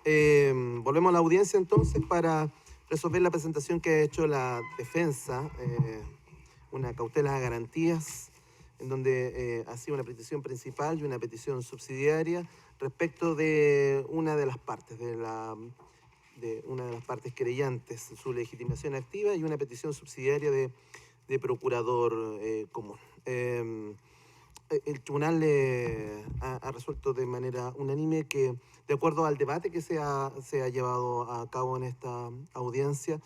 Volvemos a la audiencia entonces para resolver la presentación que ha hecho la defensa, una cautela de garantías, en donde ha sido una petición principal y una petición subsidiaria respecto de una de las partes, de una de las partes querellantes, su legitimación activa, y una petición subsidiaria de procurador común. El tribunal ha resuelto de manera unánime que, de acuerdo al debate que se ha llevado a cabo en esta audiencia,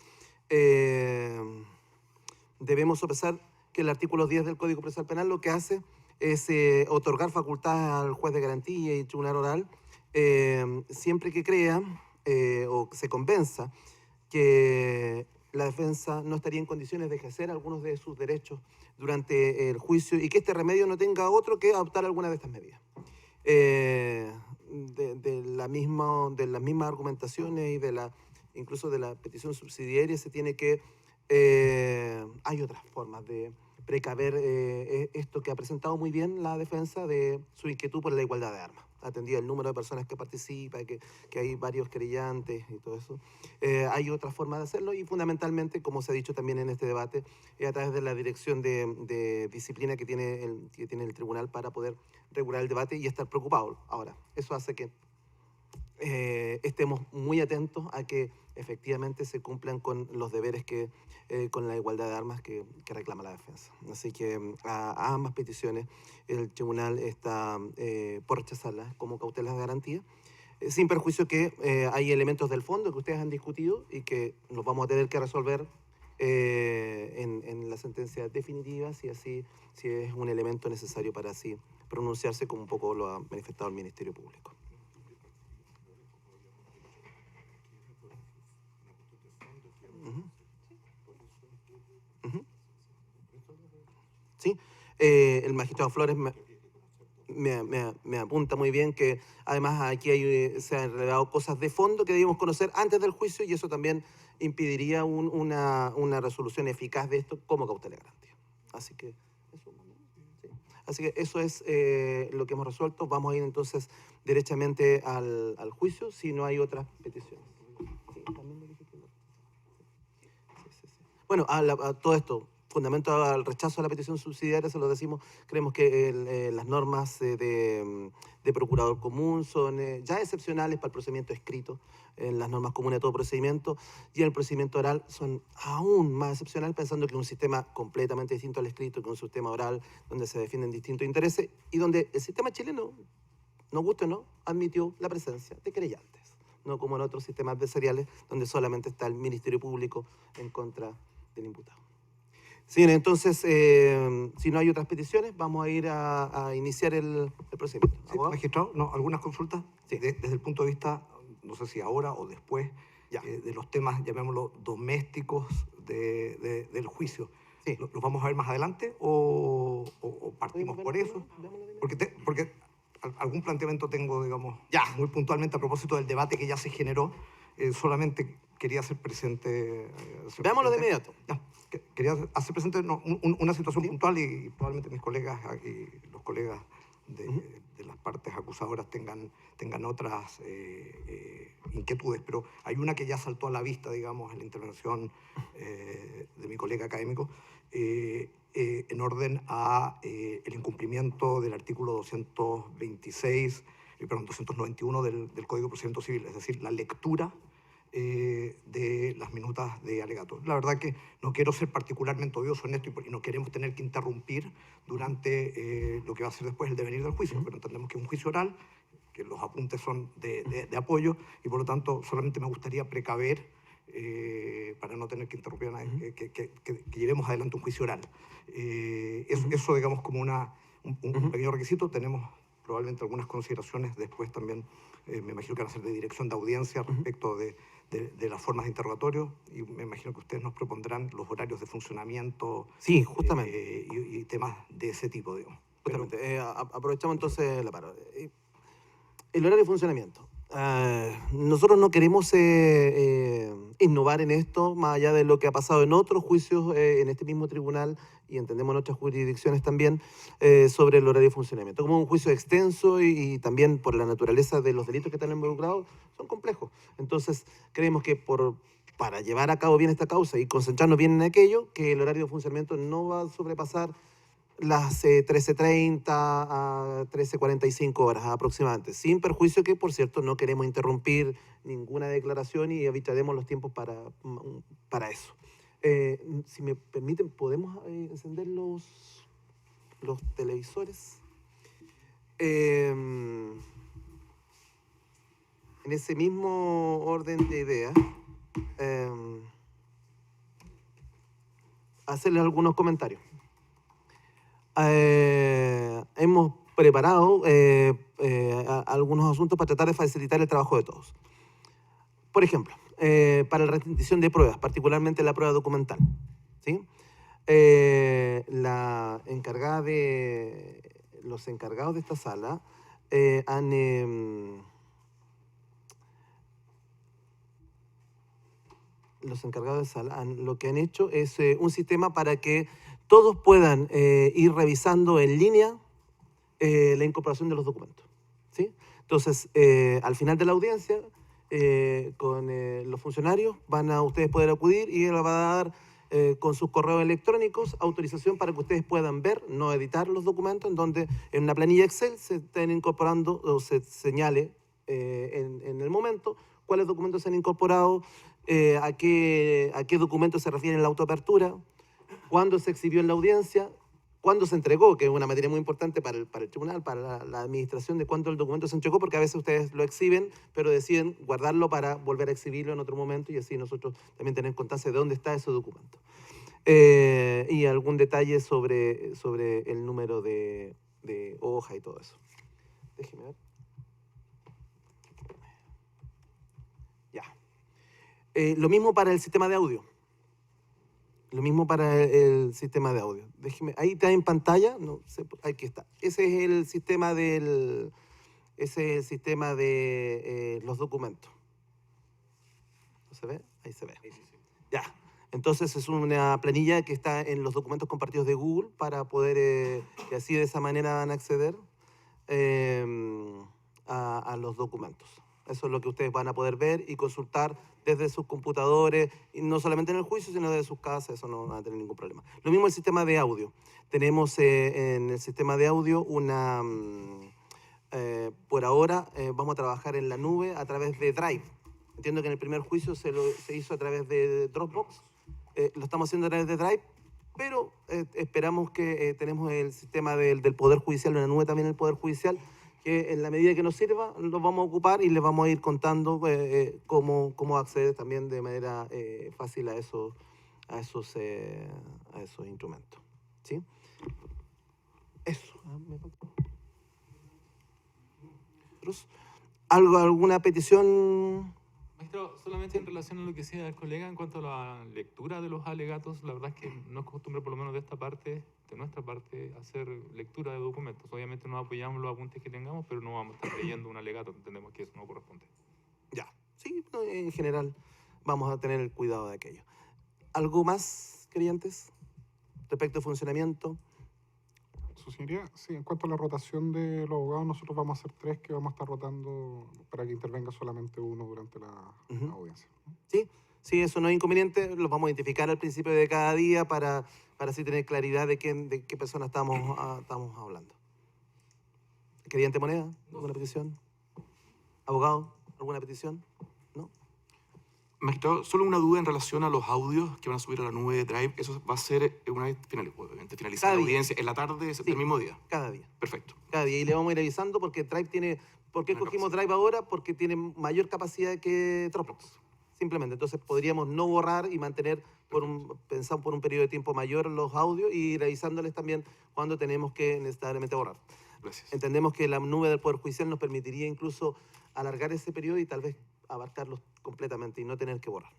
debemos sopesar que el artículo 10 del Código Procesal Penal lo que hace es otorgar facultades al juez de garantía y tribunal oral siempre que crea o se convenza que la defensa no estaría en condiciones de ejercer algunos de sus derechos durante el juicio y que este remedio no tenga otro que adoptar alguna de estas medidas. De las mismas argumentaciones y incluso de la petición subsidiaria se tiene que... hay otras formas de precaver esto que ha presentado muy bien la defensa de su inquietud por la igualdad de armas. Atendido el número de personas que participan, que hay varios querellantes y todo eso. Hay otra forma de hacerlo y fundamentalmente, como se ha dicho también en este debate, a través de la dirección de disciplina que tiene el tribunal para poder regular el debate y estar preocupado. Ahora, eso hace que estemos muy atentos a que efectivamente se cumplan con los deberes con la igualdad de armas que reclama la defensa. Así que a ambas peticiones el tribunal está por rechazarlas como cautelas de garantía, sin perjuicio que hay elementos del fondo que ustedes han discutido y que los vamos a tener que resolver en la sentencia definitiva, si es un elemento necesario para así pronunciarse, como un poco lo ha manifestado el Ministerio Público. ¿Sí? El magistrado Flores me apunta muy bien que además aquí se han revelado cosas de fondo que debemos conocer antes del juicio y eso también impediría una resolución eficaz de esto como cautela de garantía. Así que eso es lo que hemos resuelto. Vamos a ir entonces derechamente al juicio si no hay otras peticiones. Sí, también lo dije. Bueno, a todo esto, fundamento al rechazo a la petición subsidiaria, se lo decimos, creemos que las normas de procurador común son ya excepcionales para el procedimiento escrito, en las normas comunes de todo procedimiento, y en el procedimiento oral son aún más excepcionales, pensando que es un sistema completamente distinto al escrito, que es un sistema oral donde se defienden distintos intereses, y donde el sistema chileno, nos guste o no, admitió la presencia de querellantes, no como en otros sistemas adversariales, donde solamente está el Ministerio Público en contra del imputado. Señores, entonces, si no hay otras peticiones, vamos a ir a iniciar el procedimiento. Sí, magistrado, no, ¿algunas consultas? Sí. Desde el punto de vista, no sé si ahora o después, de los temas, llamémoslo, domésticos del juicio. Sí. ¿Los vamos a ver más adelante o partimos por eso? Porque algún planteamiento tengo, digamos, muy puntualmente a propósito del debate que ya se generó. Solamente quería hacer presente... Veámoslo de inmediato. Quería hacer presente una situación puntual y probablemente mis colegas y los colegas de las partes acusadoras tengan otras inquietudes, pero hay una que ya saltó a la vista, digamos, en la intervención de mi colega académico, en orden a el incumplimiento del artículo 291 del Código de Procedimiento Civil, es decir, la lectura de las minutas de alegato. La verdad que no quiero ser particularmente odioso en esto y no queremos tener que interrumpir durante lo que va a ser después el devenir del juicio, pero entendemos que es un juicio oral, que los apuntes son de apoyo y por lo tanto solamente me gustaría precaver para no tener que interrumpir a nadie, que llevemos adelante un juicio oral. Eso digamos como un pequeño requisito. Tenemos probablemente algunas consideraciones después también, me imagino que van a ser de dirección de audiencia respecto de las formas de interrogatorio y me imagino que ustedes nos propondrán los horarios de funcionamiento. Sí, justamente. Y temas de ese tipo, digamos. Justamente. Aprovechamos entonces la palabra. El horario de funcionamiento. Nosotros no queremos innovar en esto, más allá de lo que ha pasado en otros juicios en este mismo tribunal y entendemos en otras jurisdicciones también, sobre el horario de funcionamiento. Como un juicio extenso y también por la naturaleza de los delitos que están involucrados, son complejos. Entonces, creemos que para llevar a cabo bien esta causa y concentrarnos bien en aquello, que el horario de funcionamiento no va a sobrepasar las 13:30 a 13:45 horas aproximadamente, sin perjuicio que, por cierto, no queremos interrumpir ninguna declaración y evitaremos los tiempos para eso. Si me permiten, ¿podemos encender los televisores? En ese mismo orden de ideas, hacerles algunos comentarios. Hemos preparado algunos asuntos para tratar de facilitar el trabajo de todos. Por ejemplo, para la rendición de pruebas, particularmente la prueba documental, ¿sí? Los encargados de esta sala lo que han hecho es un sistema para que todos puedan ir revisando en línea la incorporación de los documentos, ¿sí? Entonces, al final de la audiencia, con los funcionarios, van a ustedes poder acudir y él va a dar con sus correos electrónicos autorización para que ustedes puedan ver, no editar los documentos, en donde en una planilla Excel se estén incorporando o se señale en el momento cuáles documentos se han incorporado, a qué documentos se refiere en la autoapertura, cuándo se exhibió en la audiencia, cuándo se entregó, que es una materia muy importante para el tribunal, para la administración, de cuándo el documento se entregó, porque a veces ustedes lo exhiben, pero deciden guardarlo para volver a exhibirlo en otro momento y así nosotros también tener constancia de dónde está ese documento. Y algún detalle sobre el número de hoja y todo eso. Déjeme ver. Ya. Lo mismo para el sistema de audio. Lo mismo para el sistema de audio. Déjeme, ahí está en pantalla, no sé, aquí está. Ese es el sistema de los documentos. ¿No se ve? Ahí se ve. Sí. Ya. Entonces es una planilla que está en los documentos compartidos de Google para poder, que así de esa manera van a acceder a los documentos. Eso es lo que ustedes van a poder ver y consultar desde sus computadores, y no solamente en el juicio, sino desde sus casas, eso no van a tener ningún problema. Lo mismo el sistema de audio. Tenemos en el sistema de audio por ahora vamos a trabajar en la nube a través de Drive. Entiendo que en el primer juicio se hizo a través de Dropbox, lo estamos haciendo a través de Drive, pero esperamos que tenemos el sistema del Poder Judicial, en la nube también el Poder Judicial, que en la medida que nos sirva lo vamos a ocupar y les vamos a ir contando cómo acceder también de manera fácil a esos instrumentos. ¿Sí? Eso. ¿Alguna petición? Maestro, solamente en relación a lo que decía el colega en cuanto a la lectura de los alegatos, la verdad es que no es costumbre, por lo menos de nuestra parte, hacer lectura de documentos. Obviamente nos apoyamos los apuntes que tengamos, pero no vamos a estar leyendo un alegato, entendemos que eso no corresponde. Ya, sí, en general vamos a tener el cuidado de aquello. ¿Algo más, creyentes, respecto al funcionamiento? Su señoría, sí, en cuanto a la rotación de los abogados, nosotros vamos a hacer 3 que vamos a estar rotando para que intervenga solamente uno durante la audiencia. Sí, eso no es inconveniente, los vamos a identificar al principio de cada día para así tener claridad de qué persona estamos hablando. ¿Creyente Moneda? ¿Alguna petición? ¿Abogado? ¿Alguna petición? ¿No? Magistrado, solo una duda en relación a los audios que van a subir a la nube de Drive. ¿Eso va a ser una vez finalizada la audiencia, en la tarde del mismo día? Cada día. Perfecto. Cada día. Y le vamos a ir avisando porque Drive tiene... ¿Por qué escogimos Drive ahora? Porque tiene mayor capacidad que Dropbox. Simplemente. Entonces podríamos no borrar y mantener pensar por un periodo de tiempo mayor los audios y ir avisándoles también cuando tenemos que necesariamente borrar. Gracias. Entendemos que la nube del Poder Judicial nos permitiría incluso alargar ese periodo y tal vez abarcarlos completamente y no tener que borrar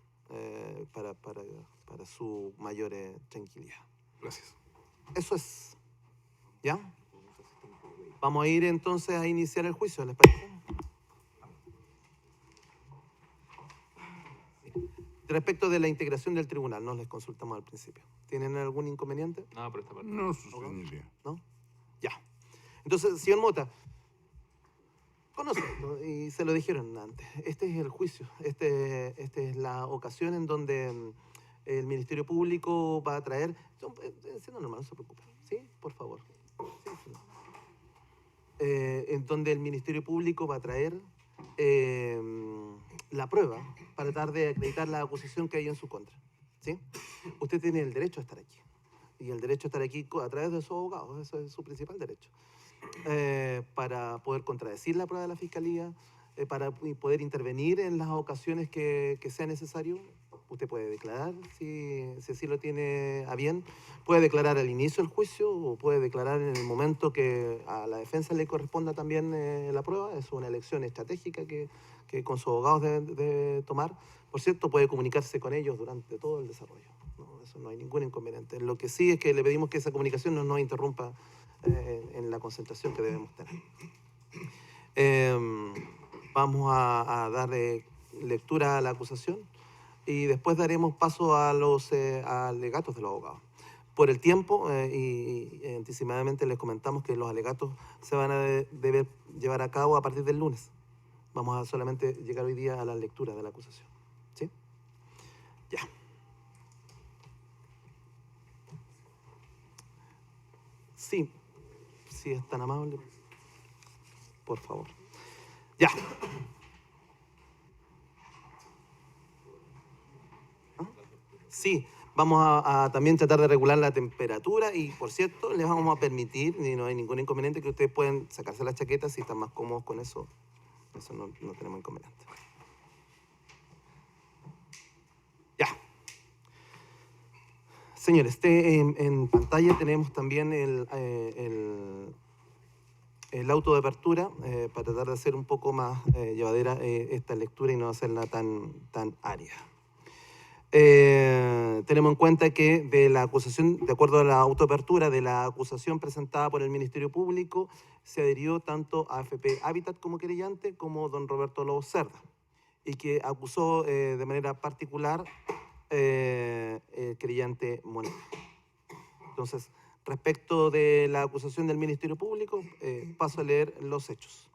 para su mayor tranquilidad. Gracias. Eso es. ¿Ya? Vamos a ir entonces a iniciar el juicio, ¿les parece? Respecto de la integración del tribunal, no les consultamos al principio. ¿Tienen algún inconveniente? Nada por esta parte. No, su señoría. ¿No? Ya. Entonces, señor Mota, conoce esto y se lo dijeron antes. Este es el juicio. Esta es la ocasión en donde el Ministerio Público va a traer... Siendo normal, no se preocupe. ¿Sí? Por favor. Sí. En donde el Ministerio Público va a traer la prueba para tratar de acreditar la acusación que hay en su contra. ¿Sí? Usted tiene el derecho a estar aquí. Y el derecho a estar aquí a través de su abogado. Eso es su principal derecho. Para poder contradecir la prueba de la Fiscalía, para poder intervenir en las ocasiones que sea necesario. Usted puede declarar si así lo tiene a bien, puede declarar al inicio del juicio o puede declarar en el momento que a la defensa le corresponda también la prueba. Es una elección estratégica que con sus abogados debe tomar. Por cierto, puede comunicarse con ellos durante todo el desarrollo. No, eso no hay ningún inconveniente. Lo que sí es que le pedimos que esa comunicación no nos interrumpa en la concentración que debemos tener. Vamos a dar lectura a la acusación y después daremos paso a los alegatos de los abogados. Por el tiempo, y anticipadamente les comentamos que los alegatos se van a deber llevar a cabo a partir del lunes. Vamos a solamente llegar hoy día a la lectura de la acusación. ¿Sí? Ya. Sí. Si es tan amable, por favor. Ya. ¿Ah? Sí, vamos a también tratar de regular la temperatura y, por cierto, les vamos a permitir, y no hay ningún inconveniente, que ustedes pueden sacarse la chaqueta si están más cómodos con eso. Eso no tenemos inconveniente. Ya. Señores, en pantalla tenemos también el auto de apertura para tratar de hacer un poco más llevadera esta lectura y no hacerla tan árida. Tenemos en cuenta que de la acusación, de acuerdo a la autoapertura de la acusación presentada por el Ministerio Público, se adhirió tanto a AFP Habitat como querellante como don Roberto Lobo Cerda, y que acusó de manera particular el querellante Moneda. Entonces, respecto de la acusación del Ministerio Público, paso a leer los hechos.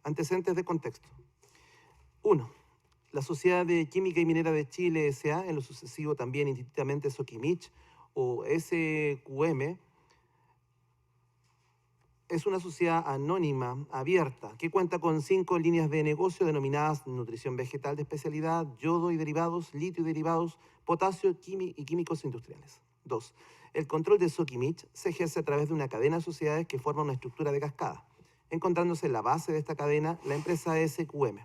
Antecedentes de contexto. 1. La Sociedad de Química y Minera de Chile, S.A., en lo sucesivo también indistintamente Soquimich o SQM, es una sociedad anónima, abierta, que cuenta con 5 líneas de negocio denominadas nutrición vegetal de especialidad, yodo y derivados, litio y derivados, potasio y químicos industriales. 2. El control de Soquimich se ejerce a través de una cadena de sociedades que forman una estructura de cascada, encontrándose en la base de esta cadena la empresa SQM,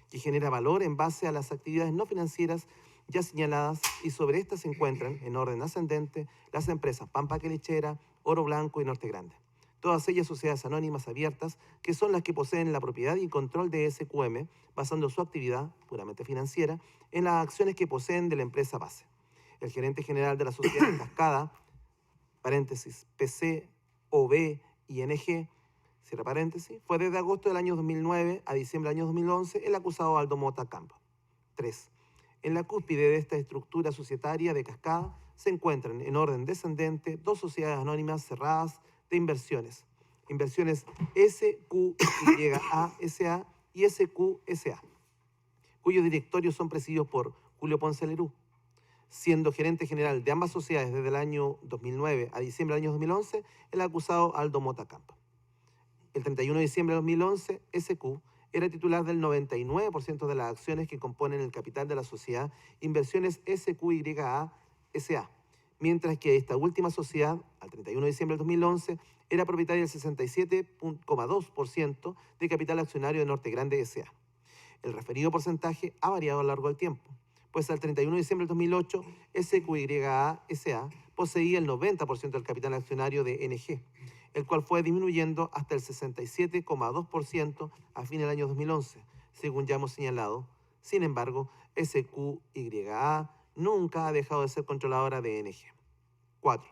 que genera valor en base a las actividades no financieras ya señaladas, y sobre estas se encuentran, en orden ascendente, las empresas Pampa Quelichera, Oro Blanco y Norte Grande. Todas ellas sociedades anónimas abiertas que son las que poseen la propiedad y control de SQM, basando su actividad puramente financiera en las acciones que poseen de la empresa base. El gerente general de la sociedad Cascada, paréntesis, PC, OB y NG, cierra paréntesis, fue desde agosto del año 2009 a diciembre del año 2011 el acusado Aldo Mota Campo. 3. En la cúspide de esta estructura societaria de Cascada se encuentran en orden descendente 2 sociedades anónimas cerradas de inversiones. Inversiones SQYA S.A. y SQSA, cuyos directorios son presididos por Julio Ponce Lerú, siendo gerente general de ambas sociedades desde el año 2009 a diciembre del año 2011 el acusado Aldo Mota Campo. El 31 de diciembre de 2011, SQ era titular del 99% de las acciones que componen el capital de la sociedad Inversiones SQYA S.A., mientras que esta última sociedad, al 31 de diciembre del 2011, era propietaria del 67,2% de capital accionario de Norte Grande S.A. El referido porcentaje ha variado a lo largo del tiempo, pues al 31 de diciembre del 2008, SQYA S.A. poseía el 90% del capital accionario de NG, el cual fue disminuyendo hasta el 67,2% a fin del año 2011, según ya hemos señalado. Sin embargo, SQYA nunca ha dejado de ser controladora de NG. 4.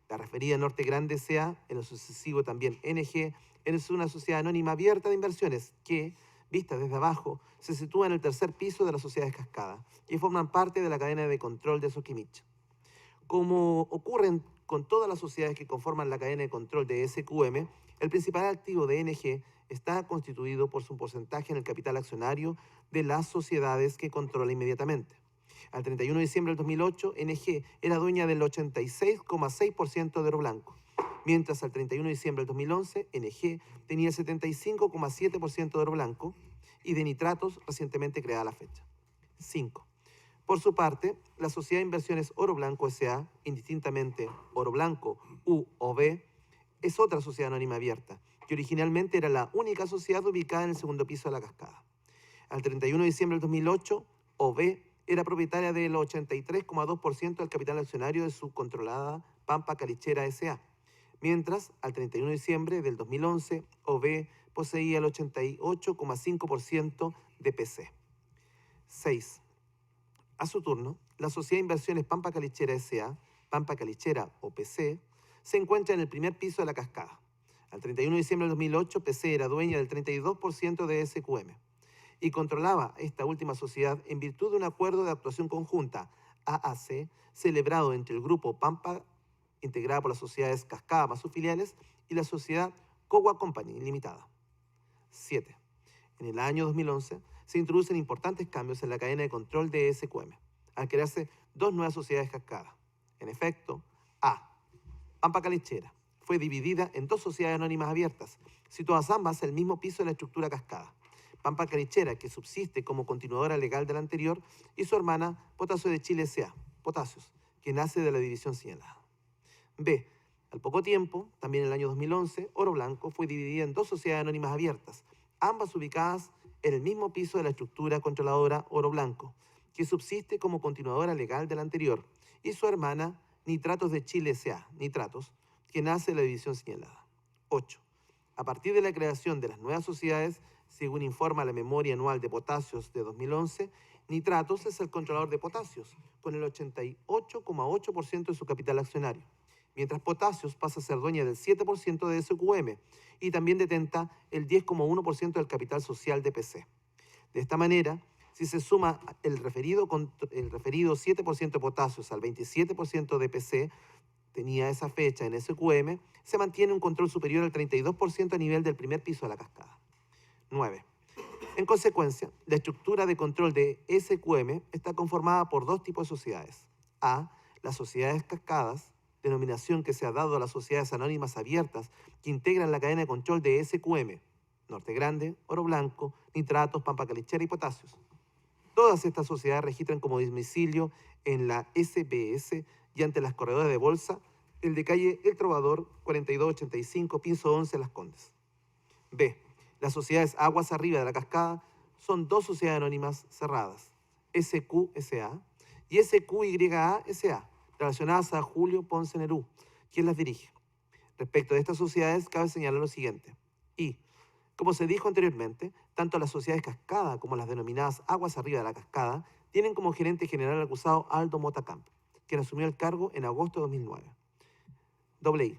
La referida Norte Grande S.A., en lo sucesivo también NG, es una sociedad anónima abierta de inversiones que, vista desde abajo, se sitúa en el tercer piso de las sociedades cascada y forman parte de la cadena de control de Soquimich. Como ocurre con todas las sociedades que conforman la cadena de control de SQM, el principal activo de NG está constituido por su porcentaje en el capital accionario de las sociedades que controla inmediatamente. Al 31 de diciembre del 2008, NG era dueña del 86,6% de Oro Blanco, mientras al 31 de diciembre del 2011, NG tenía el 75,7% de Oro Blanco y de Nitratos recientemente creada a la fecha. 5. Por su parte, la Sociedad de Inversiones Oro Blanco S.A., indistintamente Oro Blanco U o B, es otra sociedad anónima abierta, que originalmente era la única sociedad ubicada en el segundo piso de la cascada. Al 31 de diciembre del 2008, OB era propietaria del 83,2% del capital accionario de su controlada Pampa Calichera S.A., mientras al 31 de diciembre del 2011, OB poseía el 88,5% de PC. 6. A su turno, la Sociedad de Inversiones Pampa Calichera S.A., Pampa Calichera o PC, se encuentra en el primer piso de la cascada. Al 31 de diciembre del 2008, PC era dueña del 32% de SQM y controlaba esta última sociedad en virtud de un acuerdo de actuación conjunta, AAC, celebrado entre el grupo Pampa, integrada por las sociedades Cascada más sus filiales, y la sociedad Cogua Company Limitada. 7. En el año 2011, se introducen importantes cambios en la cadena de control de SQM, al crearse dos nuevas sociedades cascada. En efecto, A. Pampa Calichera fue dividida en dos sociedades anónimas abiertas, situadas ambas en el mismo piso de la estructura cascada. Pampa Calichera, que subsiste como continuadora legal de la anterior, y su hermana Potasio de Chile S.A., Potasios, que nace de la división señalada. B. Al poco tiempo, también en el año 2011, Oro Blanco fue dividida en dos sociedades anónimas abiertas, ambas ubicadas en el mismo piso de la estructura controladora Oro Blanco, que subsiste como continuadora legal de la anterior, y su hermana Nitratos de Chile S.A., Nitratos, que nace de la división señalada. 8. A partir de la creación de las nuevas sociedades, según informa la memoria anual de Potasios de 2011, Nitratos es el controlador de Potasios, con el 88,8% de su capital accionario, mientras Potasios pasa a ser dueña del 7% de SQM y también detenta el 10,1% del capital social de PC. De esta manera, si se suma el referido 7% de Potasios al 27% de PC, tenía esa fecha en SQM, se mantiene un control superior al 32% a nivel del primer piso de la cascada. 9. En consecuencia, la estructura de control de SQM está conformada por dos tipos de sociedades. A. Las sociedades cascadas, denominación que se ha dado a las sociedades anónimas abiertas que integran la cadena de control de SQM, Norte Grande, Oro Blanco, Nitratos, Pampa Calichera y Potasios. Todas estas sociedades registran como domicilio en la SBS y ante las corredoras de bolsa el de calle El Trovador 4285, piso 11, Las Condes. B. Las sociedades Aguas Arriba de la Cascada son dos sociedades anónimas cerradas, SQSA y SQYA SA, relacionadas a Julio Ponce Nerú, quien las dirige. Respecto de estas sociedades, cabe señalar lo siguiente. Y, como se dijo anteriormente, tanto las sociedades Cascada como las denominadas Aguas Arriba de la Cascada tienen como gerente general al acusado Aldo Mota Camp, quien asumió el cargo en agosto de 2009. I.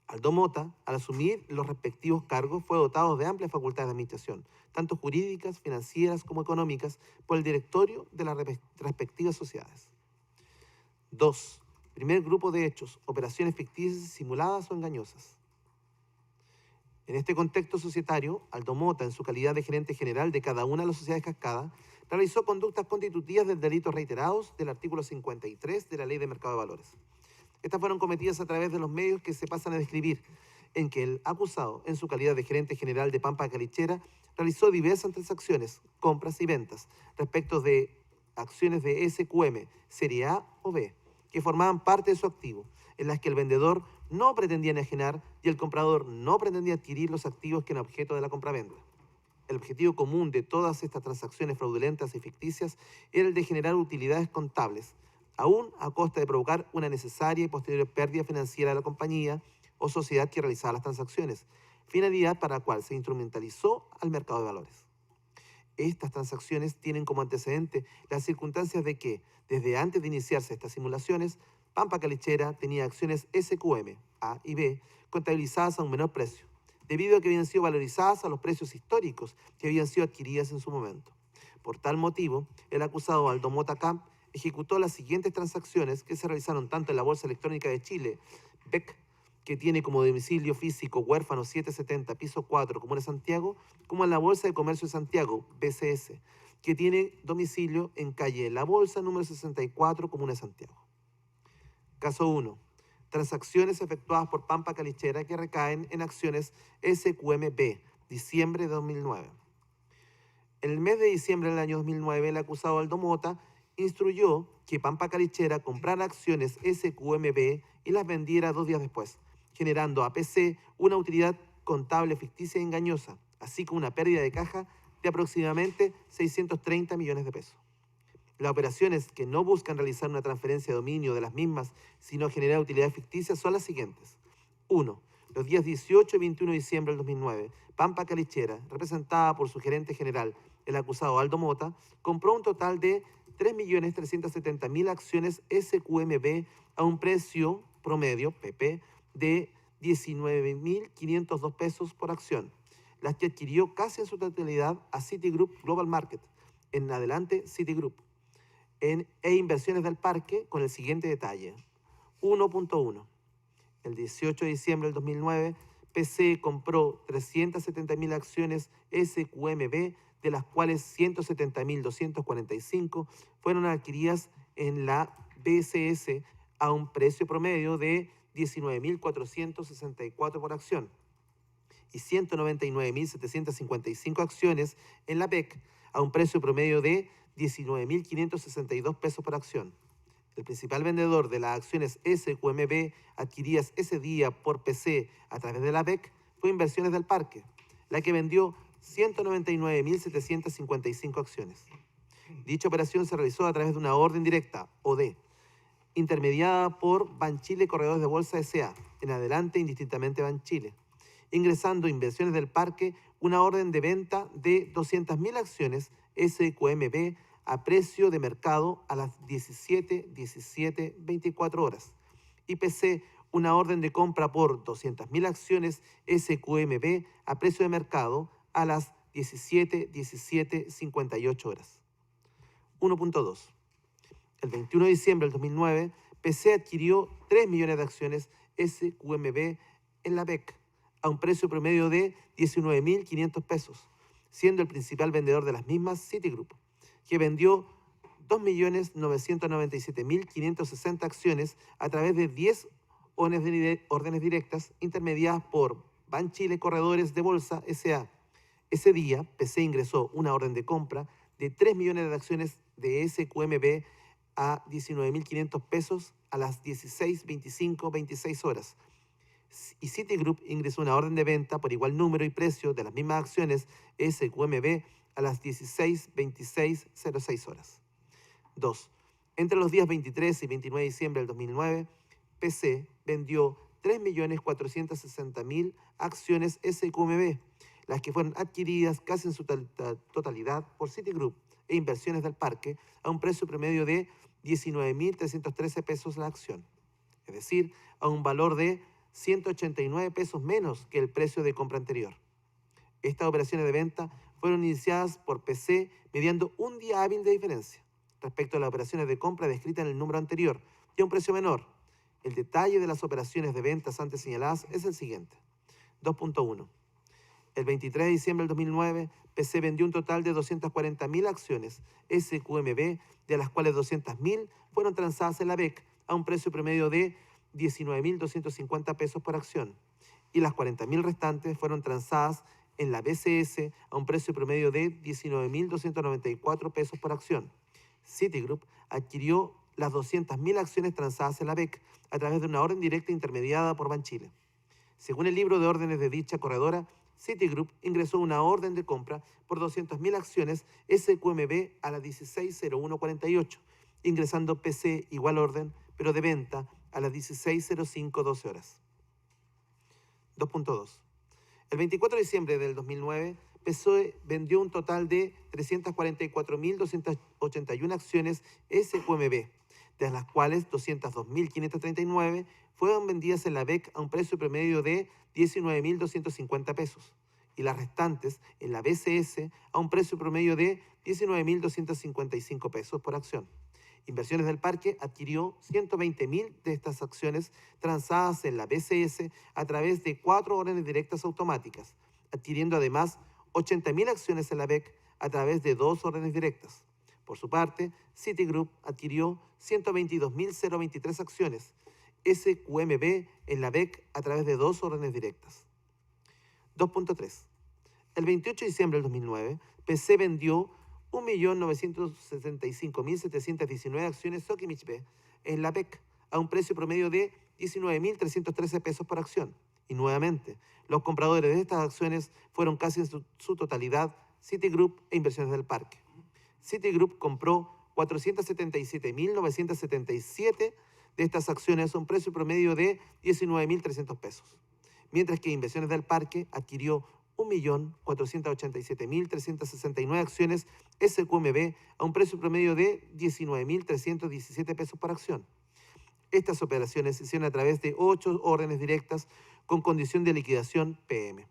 Aldo Mota, al asumir los respectivos cargos, fue dotado de amplias facultades de administración, tanto jurídicas, financieras como económicas, por el directorio de las respectivas sociedades. 2. Primer grupo de hechos, operaciones ficticias, simuladas o engañosas. En este contexto societario, Aldo Mota, en su calidad de gerente general de cada una de las sociedades cascadas, realizó conductas constitutivas de delitos reiterados del artículo 53 de la Ley de Mercado de Valores. Estas fueron cometidas a través de los medios que se pasan a describir, en que el acusado, en su calidad de gerente general de Pampa Calichera, realizó diversas transacciones, compras y ventas, respecto de acciones de SQM, Serie A o B, que formaban parte de su activo, en las que el vendedor no pretendía enajenar y el comprador no pretendía adquirir los activos que eran objeto de la compraventa. El objetivo común de todas estas transacciones fraudulentas y ficticias era el de generar utilidades contables, aún a costa de provocar una necesaria y posterior pérdida financiera de la compañía o sociedad que realizaba las transacciones, finalidad para la cual se instrumentalizó al mercado de valores. Estas transacciones tienen como antecedente las circunstancias de que, desde antes de iniciarse estas simulaciones, Pampa Calichera tenía acciones SQM, A y B, contabilizadas a un menor precio, debido a que habían sido valorizadas a los precios históricos que habían sido adquiridas en su momento. Por tal motivo, el acusado Aldo Mota Camp ejecutó las siguientes transacciones que se realizaron tanto en la Bolsa Electrónica de Chile, BEC, que tiene como domicilio físico Huérfano 770, piso 4, Comuna de Santiago, como en la Bolsa de Comercio de Santiago, BCS, que tiene domicilio en calle La Bolsa, número 64, Comuna de Santiago. Caso 1. Transacciones efectuadas por Pampa Calichera que recaen en acciones SQMB, diciembre de 2009. En el mes de diciembre del año 2009, el acusado Aldo Mota instruyó que Pampa Calichera comprara acciones SQMB y las vendiera 2 días después, generando a PC una utilidad contable ficticia e engañosa, así como una pérdida de caja de aproximadamente 630 millones de pesos. Las operaciones que no buscan realizar una transferencia de dominio de las mismas, sino generar utilidades ficticias, son las siguientes. 1. Los días 18 y 21 de diciembre del 2009, Pampa Calichera, representada por su gerente general, el acusado Aldo Mota, compró un total de 3.370.000 acciones SQMB a un precio promedio, PP, de 19.502 pesos por acción, las que adquirió casi en su totalidad a Citigroup Global Market, en adelante Citigroup, e Inversiones del Parque, con el siguiente detalle. 1.1. El 18 de diciembre del 2009, PC compró 370.000 acciones SQMB, de las cuales 170.245 fueron adquiridas en la BCS a un precio promedio de 19.464 por acción y 199.755 acciones en la BEC a un precio promedio de 19.562 pesos por acción. El principal vendedor de las acciones SQMB adquiridas ese día por PC a través de la BEC fue Inversiones del Parque, la que vendió 199.755 acciones. Dicha operación se realizó a través de una orden directa, OD, intermediada por Banchile Corredores de Bolsa S.A., en adelante indistintamente Banchile, ingresando Inversiones del Parque una orden de venta de 200.000 acciones SQMB a precio de mercado a las 17:24 horas. Y PC una orden de compra por 200.000 acciones SQMB a precio de mercado a las 17:58 horas. 1.2. El 21 de diciembre del 2009, PC adquirió 3 millones de acciones SQMB en la BEC a un precio promedio de 19.500 pesos, siendo el principal vendedor de las mismas Citigroup, que vendió 2.997.560 acciones a través de 10 órdenes directas intermediadas por Banchile Corredores de Bolsa S.A. Ese día, PC ingresó una orden de compra de 3 millones de acciones de SQMB a 19.500 pesos a las 16:26 horas. Y Citigroup ingresó una orden de venta por igual número y precio de las mismas acciones SQMB a las 16:26:06 horas. 2. Entre los días 23 y 29 de diciembre del 2009, PC vendió 3.460.000 acciones SQMB, las que fueron adquiridas casi en su totalidad por Citigroup e Inversiones del Parque a un precio promedio de 19.313 pesos la acción, es decir, a un valor de 189 pesos menos que el precio de compra anterior. Estas operaciones de venta fueron iniciadas por PC mediando un día hábil de diferencia respecto a las operaciones de compra descritas en el número anterior y a un precio menor. El detalle de las operaciones de ventas antes señaladas es el siguiente. 2.1. El 23 de diciembre del 2009, PC vendió un total de 240.000 acciones SQMB, de las cuales 200.000 fueron transadas en la BEC a un precio promedio de 19.250 pesos por acción, y las 40.000 restantes fueron transadas en la BCS a un precio promedio de 19.294 pesos por acción. Citigroup adquirió las 200.000 acciones transadas en la BEC a través de una orden directa intermediada por Banchile. Según el libro de órdenes de dicha corredora, Citigroup ingresó una orden de compra por 200.000 acciones SQMB a las 16:01:48, ingresando PC igual orden, pero de venta a las 16:05:12 horas. 2.2. El 24 de diciembre del 2009, PSOE vendió un total de 344.281 acciones SQMB, de las cuales 202.539 fueron vendidas en la BEC a un precio promedio de 19.250 pesos y las restantes en la BCS a un precio promedio de 19.255 pesos por acción. Inversiones del Parque adquirió 120.000 de estas acciones transadas en la BCS a través de 4 órdenes directas automáticas, adquiriendo además 80.000 acciones en la BEC a través de 2 órdenes directas. Por su parte, Citigroup adquirió 122.023 acciones SQMB en la BEC a través de 2 órdenes directas. 2.3. El 28 de diciembre del 2009, PC vendió 1.975.719 acciones Sokimich B en la BEC a un precio promedio de 19.313 pesos por acción. Y nuevamente, los compradores de estas acciones fueron casi en su totalidad Citigroup e Inversiones del Parque. Citigroup compró 477.977 de estas acciones a un precio promedio de 19.300 pesos, mientras que Inversiones del Parque adquirió 1.487.369 acciones SQMB a un precio promedio de 19.317 pesos por acción. Estas operaciones se hicieron a través de 8 órdenes directas con condición de liquidación PM.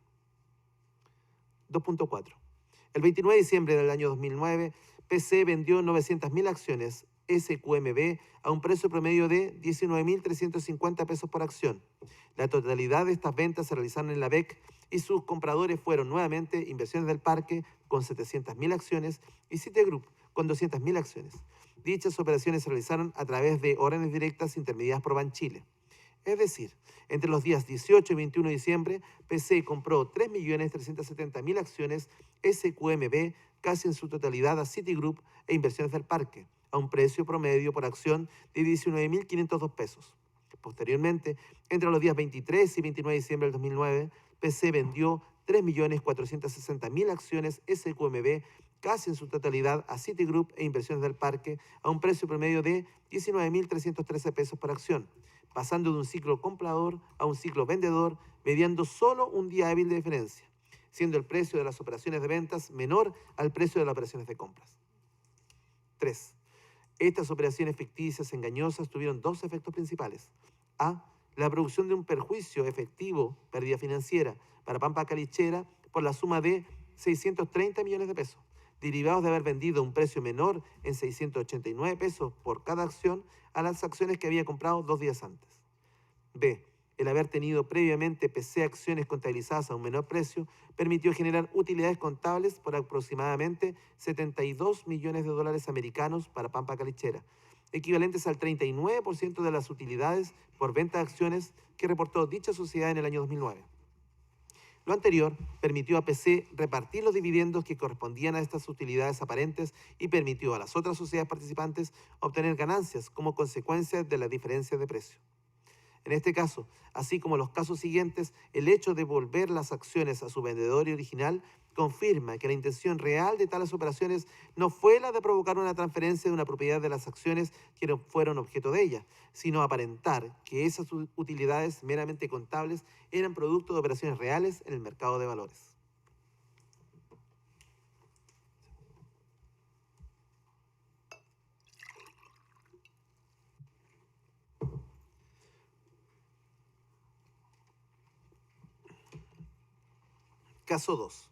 2.4. El 29 de diciembre del año 2009, PC vendió 900.000 acciones SQMB a un precio promedio de 19.350 pesos por acción. La totalidad de estas ventas se realizaron en la BEC y sus compradores fueron nuevamente Inversiones del Parque con 700.000 acciones y Citigroup con 200.000 acciones. Dichas operaciones se realizaron a través de órdenes directas intermediadas por Banchile. Es decir, entre los días 18 y 21 de diciembre, PC compró 3.370.000 acciones SQMB, casi en su totalidad a Citigroup e Inversiones del Parque, a un precio promedio por acción de 19.502 pesos. Posteriormente, entre los días 23 y 29 de diciembre del 2009, PC vendió 3.460.000 acciones SQMB, casi en su totalidad a Citigroup e Inversiones del Parque, a un precio promedio de 19.313 pesos por acción, pasando de un ciclo comprador a un ciclo vendedor, mediando solo un día hábil de diferencia, siendo el precio de las operaciones de ventas menor al precio de las operaciones de compras. 3. Estas operaciones ficticias engañosas tuvieron 2 efectos principales. A. La producción de un perjuicio efectivo, pérdida financiera, para Pampa Calichera por la suma de 630 millones de pesos, derivados de haber vendido a un precio menor en 689 pesos por cada acción a las acciones que había comprado 2 días antes. B. El haber tenido previamente PC acciones contabilizadas a un menor precio permitió generar utilidades contables por aproximadamente 72 millones de dólares americanos para Pampa Calichera, equivalentes al 39% de las utilidades por venta de acciones que reportó dicha sociedad en el año 2009. Lo anterior permitió a PC repartir los dividendos que correspondían a estas utilidades aparentes y permitió a las otras sociedades participantes obtener ganancias como consecuencia de la diferencia de precio. En este caso, así como los casos siguientes, el hecho de devolver las acciones a su vendedor original confirma que la intención real de tales operaciones no fue la de provocar una transferencia de una propiedad de las acciones que no fueron objeto de ella, sino aparentar que esas utilidades meramente contables eran producto de operaciones reales en el mercado de valores. Caso 2.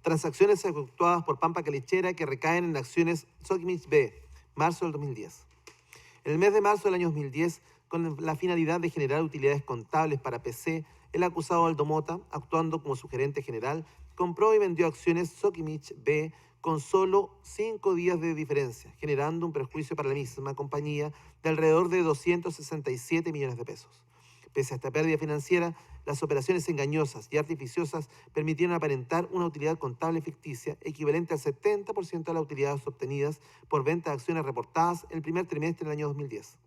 Transacciones efectuadas por Pampa Calichera que recaen en acciones Sokimich B, marzo del 2010. En el mes de marzo del año 2010, con la finalidad de generar utilidades contables para PC, el acusado Aldo Mota, actuando como su gerente general, compró y vendió acciones Sokimich B con solo 5 días de diferencia, generando un perjuicio para la misma compañía de alrededor de 267 millones de pesos. Pese a esta pérdida financiera, las operaciones engañosas y artificiosas permitieron aparentar una utilidad contable ficticia equivalente al 70% de las utilidades obtenidas por venta de acciones reportadas en el primer trimestre del año 2010.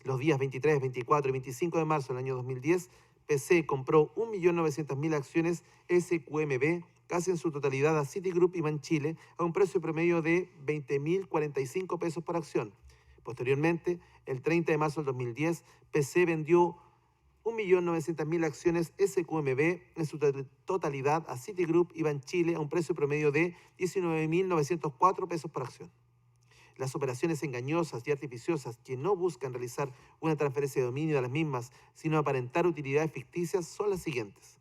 Los días 23, 24 y 25 de marzo del año 2010, PC compró 1.900.000 acciones SQMB, casi en su totalidad a Citigroup y Banchile, a un precio promedio de 20.045 pesos por acción. Posteriormente, el 30 de marzo del 2010, PC vendió 1.900.000 acciones SQMB en su totalidad a Citigroup y Banchile a un precio promedio de 19.904 pesos por acción. Las operaciones engañosas y artificiosas que no buscan realizar una transferencia de dominio de las mismas, sino aparentar utilidades ficticias son las siguientes.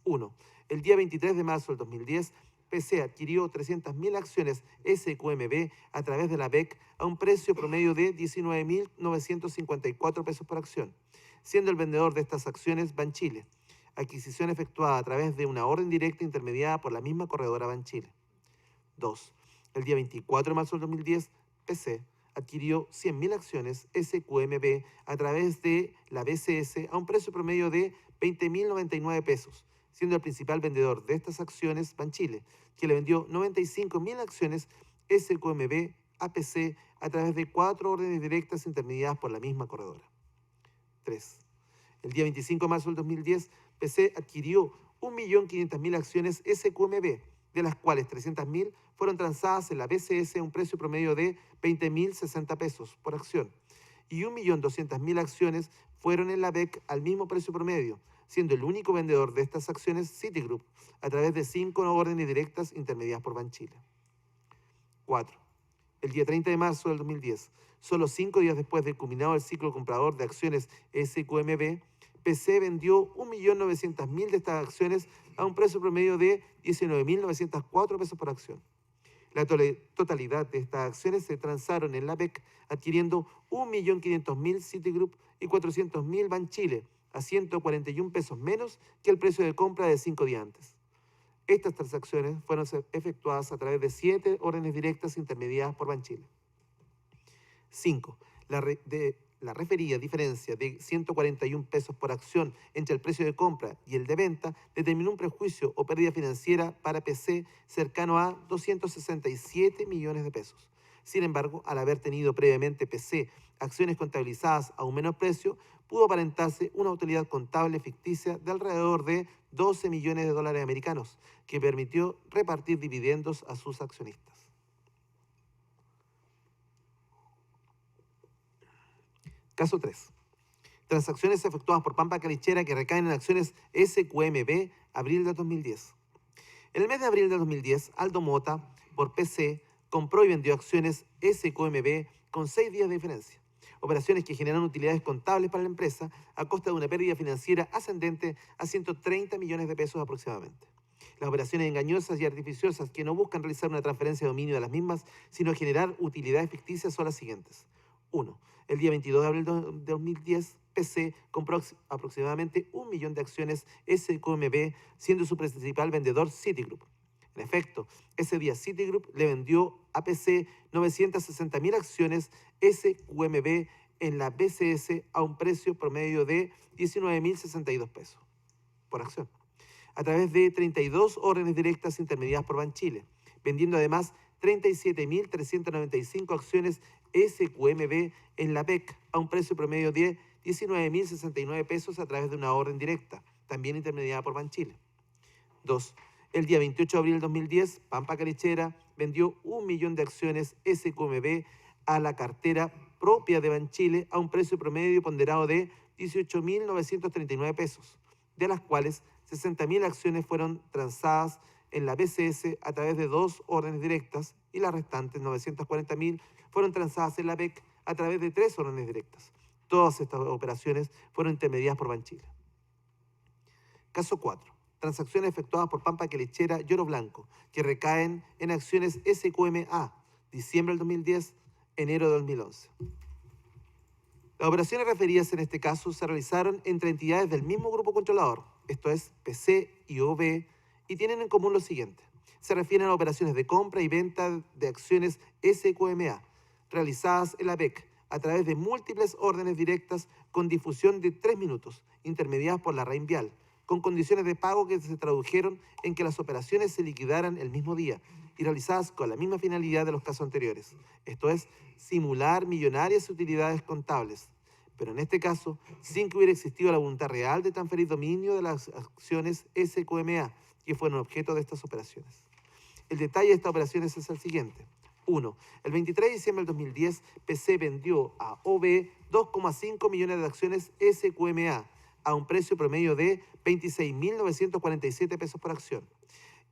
1. El día 23 de marzo del 2010, PC adquirió 300.000 acciones SQMB a través de la BEC a un precio promedio de 19.954 pesos por acción, siendo el vendedor de estas acciones Banchile, adquisición efectuada a través de una orden directa intermediada por la misma corredora Banchile. 2. El día 24 de marzo del 2010, PC adquirió 100.000 acciones SQMB a través de la BCS a un precio promedio de 20.099 pesos, siendo el principal vendedor de estas acciones Banchile, que le vendió 95.000 acciones SQMB a PC a través de 4 órdenes directas intermediadas por la misma corredora. 3. El día 25 de marzo del 2010, PC adquirió 1.500.000 acciones SQMB, de las cuales 300.000 fueron transadas en la BCS a un precio promedio de 20.060 pesos por acción, y 1.200.000 acciones fueron en la BEC al mismo precio promedio, siendo el único vendedor de estas acciones Citigroup, a través de 5 órdenes directas intermediadas por Banchile. 4. El día 30 de marzo del 2010, solo 5 días después de culminado el ciclo comprador de acciones SQMB, PC vendió 1.900.000 de estas acciones a un precio promedio de 19.904 pesos por acción. La totalidad de estas acciones se transaron en la BEC, adquiriendo 1.500.000 Citigroup y 400.000 Banchile, a 141 pesos menos que el precio de compra de 5 días antes. Estas transacciones fueron efectuadas a través de 7 órdenes directas intermediadas por Banchile. 5. La referida diferencia de 141 pesos por acción entre el precio de compra y el de venta determinó un prejuicio o pérdida financiera para PC cercano a 267 millones de pesos. Sin embargo, al haber tenido previamente PC acciones contabilizadas a un menor precio, pudo aparentarse una utilidad contable ficticia de alrededor de 12 millones de dólares americanos, que permitió repartir dividendos a sus accionistas. Caso 3. Transacciones efectuadas por Pampa Calichera que recaen en acciones SQMB, abril de 2010. En el mes de abril de 2010, Aldo Mota, por PC, compró y vendió acciones SQMB con 6 días de diferencia. Operaciones que generan utilidades contables para la empresa a costa de una pérdida financiera ascendente a 130 millones de pesos aproximadamente. Las operaciones engañosas y artificiosas que no buscan realizar una transferencia de dominio de las mismas, sino generar utilidades ficticias son las siguientes. 1. El día 22 de abril de 2010, PC compró aproximadamente 1 millón de acciones SQMB, siendo su principal vendedor Citigroup. En efecto, ese día Citigroup le vendió a PC 960.000 acciones SQMB en la BCS a un precio promedio de 19.062 pesos por acción, a través de 32 órdenes directas intermediadas por Banchile, vendiendo además 37.395 acciones SQMB en la BEC a un precio promedio de 19.069 pesos a través de una orden directa, también intermediada por Banchile. 2. El día 28 de abril del 2010, Pampa Calichera vendió 1 millón de acciones SQMB a la cartera propia de Banchile a un precio promedio ponderado de 18.939 pesos, de las cuales 60.000 acciones fueron transadas en la BCS a través de 2 órdenes directas y las restantes 940.000 fueron transadas en la BEC a través de 3 órdenes directas. Todas estas operaciones fueron intermediadas por Banchile. Caso 4. Transacciones efectuadas por Pampa Calichera y Oro Blanco, que recaen en acciones SQMA, diciembre del 2010, enero del 2011. Las operaciones referidas en este caso se realizaron entre entidades del mismo grupo controlador, esto es PC y OB, y tienen en común lo siguiente. Se refieren a operaciones de compra y venta de acciones SQMA, realizadas en la BEC a través de múltiples órdenes directas con difusión de 3 minutos, intermediadas por la Reinvial, con condiciones de pago que se tradujeron en que las operaciones se liquidaran el mismo día y realizadas con la misma finalidad de los casos anteriores, esto es, simular millonarias utilidades contables, pero en este caso, sin que hubiera existido la voluntad real de transferir dominio de las acciones SQMA, que fueron objeto de estas operaciones. El detalle de estas operaciones es el siguiente. 1. El 23 de diciembre del 2010, PC vendió a OB 2,5 millones de acciones SQMA a un precio promedio de 26.947 pesos por acción.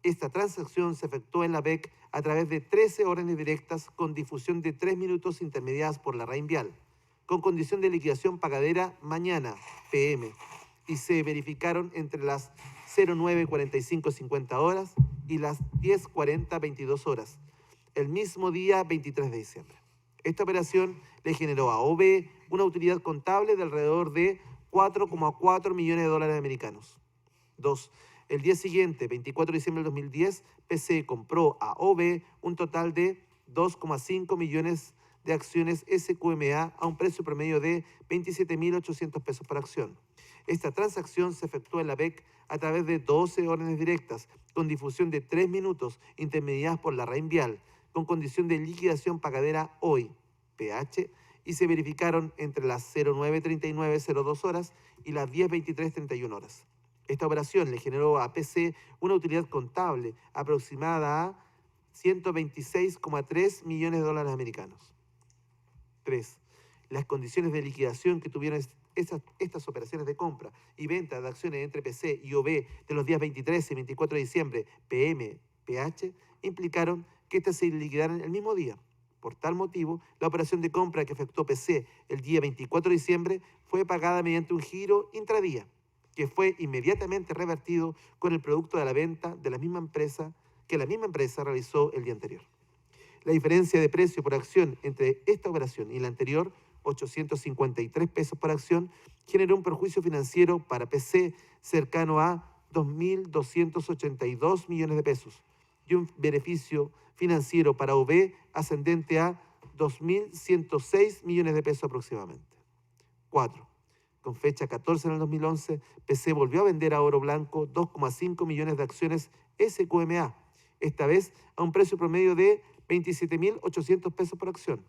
Esta transacción se efectuó en la BEC a través de 13 órdenes directas con difusión de 3 minutos intermediadas por la Reinvial, con condición de liquidación pagadera mañana, PM, y se verificaron entre las 09:45:50 horas y las 10:40:22 horas, el mismo día 23 de diciembre. Esta operación le generó a OB una utilidad contable de alrededor de 4,4 millones de dólares americanos. 2. El día siguiente, 24 de diciembre del 2010, PC compró a OB un total de 2,5 millones de acciones SQMA a un precio promedio de 27.800 pesos por acción. Esta transacción se efectuó en la BEC a través de 12 órdenes directas con difusión de 3 minutos intermediadas por la Reinvial, con condición de liquidación pagadera hoy, PH, y se verificaron entre las 09:39:02 horas y las 10:23:31 horas. Esta operación le generó a PC una utilidad contable aproximada a 126,3 millones de dólares americanos. 3. Las condiciones de liquidación que tuvieron estas operaciones de compra y venta de acciones entre PC y OB de los días 23 y 24 de diciembre, PM, PH, implicaron que estas se liquidaran el mismo día. Por tal motivo, la operación de compra que efectuó PC el día 24 de diciembre fue pagada mediante un giro intradía, que fue inmediatamente revertido con el producto de la venta de la misma empresa que la misma empresa realizó el día anterior. La diferencia de precio por acción entre esta operación y la anterior, 853 pesos por acción, generó un perjuicio financiero para PC cercano a 2.282 millones de pesos y un beneficio financiero para OB ascendente a 2.106 millones de pesos aproximadamente. 4. Con fecha 14 en el 2011, PC volvió a vender a Oro Blanco 2,5 millones de acciones SQMA, esta vez a un precio promedio de 27.800 pesos por acción.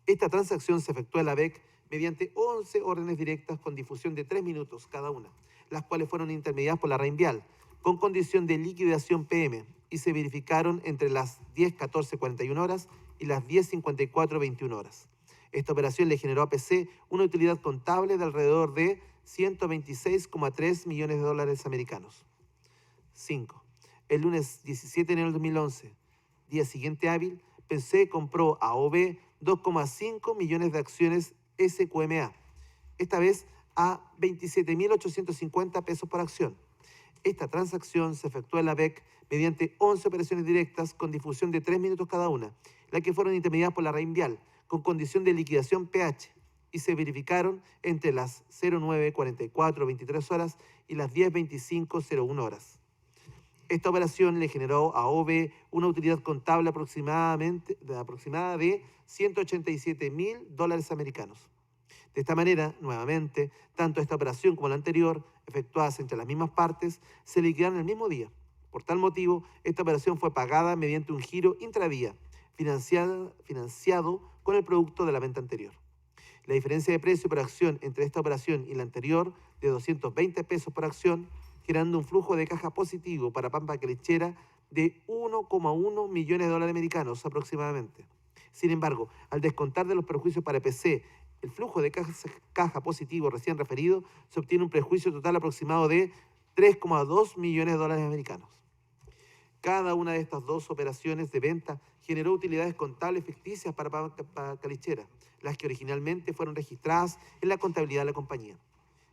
Esta transacción se efectuó en la BEC mediante 11 órdenes directas con difusión de 3 minutos cada una, las cuales fueron intermediadas por la Reinvial, con condición de liquidación PM, y se verificaron entre las 10:14:41 horas y las 10:54:21 horas. Esta operación le generó a PC una utilidad contable de alrededor de 126,3 millones de dólares americanos. 5. El lunes 17 de enero del 2011, día siguiente hábil, PC compró a OB 2,5 millones de acciones SQMA, esta vez a 27.850 pesos por acción. Esta transacción se efectuó en la BEC mediante 11 operaciones directas con difusión de 3 minutos cada una, las que fueron intermediadas por la Reinvial, con condición de liquidación PH, y se verificaron entre las 09:44:23 horas y las 10:25:01 horas. Esta operación le generó a OB una utilidad contable aproximada de 187.000 dólares americanos. De esta manera, nuevamente, tanto esta operación como la anterior, efectuadas entre las mismas partes, se liquidaron el mismo día. Por tal motivo, esta operación fue pagada mediante un giro intradía, financiado con el producto de la venta anterior. La diferencia de precio por acción entre esta operación y la anterior, de 220 pesos por acción, generando un flujo de caja positivo para Pampa Calechera de 1,1 millones de dólares americanos aproximadamente. Sin embargo, al descontar de los perjuicios para PC el flujo de caja positivo recién referido, se obtiene un perjuicio total aproximado de 3,2 millones de dólares americanos. Cada una de estas dos operaciones de venta generó utilidades contables ficticias para Pampa Calechera, las que originalmente fueron registradas en la contabilidad de la compañía.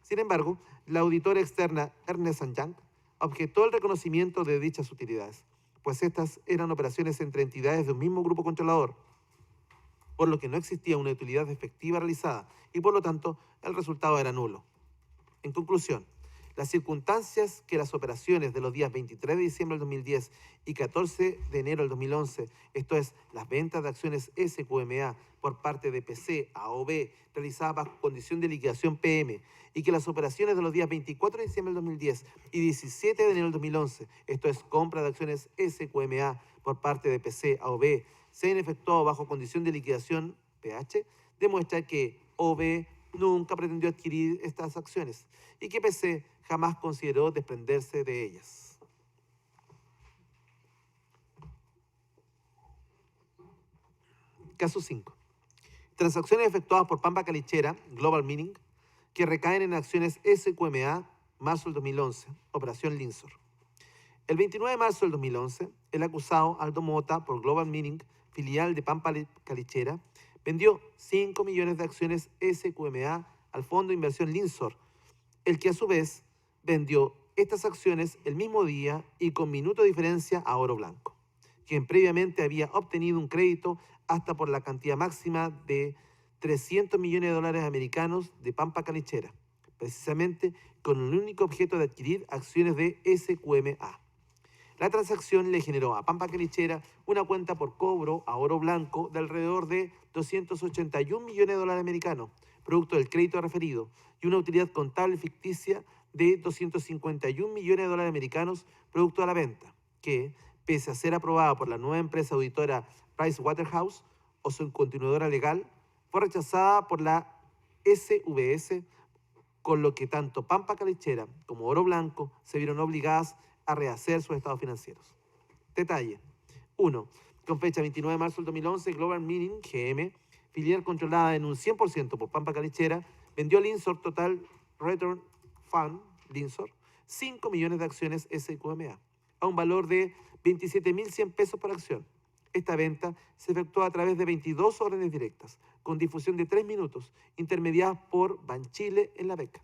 Sin embargo, la auditora externa Ernst & Young objetó el reconocimiento de dichas utilidades, pues estas eran operaciones entre entidades de un mismo grupo controlador, por lo que no existía una utilidad efectiva realizada y por lo tanto el resultado era nulo. En conclusión, las circunstancias que las operaciones de los días 23 de diciembre del 2010 y 14 de enero del 2011, esto es, las ventas de acciones SQMA por parte de PC a OB realizadas bajo condición de liquidación PM, y que las operaciones de los días 24 de diciembre del 2010 y 17 de enero del 2011, esto es, compra de acciones SQMA por parte de PC a OB, se han efectuado bajo condición de liquidación PH, demuestra que OB nunca pretendió adquirir estas acciones y que PC jamás consideró desprenderse de ellas. Caso 5. Transacciones efectuadas por Pampa Calechera, Global Mining, que recaen en acciones SQMA, marzo del 2011, operación Linsor. El 29 de marzo del 2011, el acusado Aldo Mota, por Global Mining, filial de Pampa Calichera, vendió 5 millones de acciones SQMA al fondo de inversión Linsor, el que a su vez vendió estas acciones el mismo día y con minuto de diferencia a Oro Blanco, quien previamente había obtenido un crédito hasta por la cantidad máxima de 300 millones de dólares americanos de Pampa Calichera, precisamente con el único objeto de adquirir acciones de SQMA. La transacción le generó a Pampa Calichera una cuenta por cobro a Oro Blanco de alrededor de 281 millones de dólares americanos, producto del crédito referido, y una utilidad contable ficticia de 251 millones de dólares americanos, producto de la venta, que, pese a ser aprobada por la nueva empresa auditora Pricewaterhouse o su continuadora legal, fue rechazada por la SVS, con lo que tanto Pampa Calichera como Oro Blanco se vieron obligadas a rehacer sus estados financieros. Detalle. 1. Con fecha 29 de marzo del 2011, Global Mining, GM, filial controlada en un 100% por Pampa Calichera, vendió al Linsor Total Return Fund, Linsor, 5 millones de acciones SQMA, a un valor de 27.100 pesos por acción. Esta venta se efectuó a través de 22 órdenes directas, con difusión de 3 minutos, intermediadas por Banchile en la beca.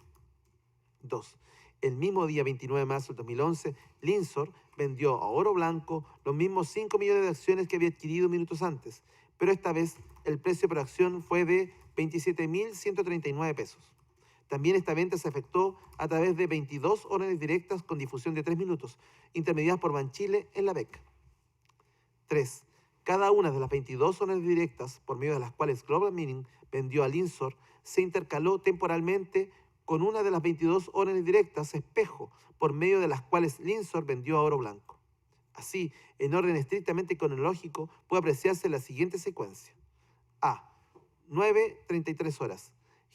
2. El mismo día 29 de marzo del 2011, Linsor vendió a Oro Blanco los mismos 5 millones de acciones que había adquirido minutos antes, pero esta vez el precio por acción fue de 27.139 pesos. También esta venta se efectuó a través de 22 órdenes directas con difusión de 3 minutos, intermediadas por Banchile en la beca. 3. Cada una de las 22 órdenes directas, por medio de las cuales Global Mining vendió a Linsor, se intercaló temporalmente con una de las 22 órdenes directas espejo, por medio de las cuales Linsor vendió a Oro Blanco. Así, en orden estrictamente cronológico, puede apreciarse la siguiente secuencia. A. 9:33 horas.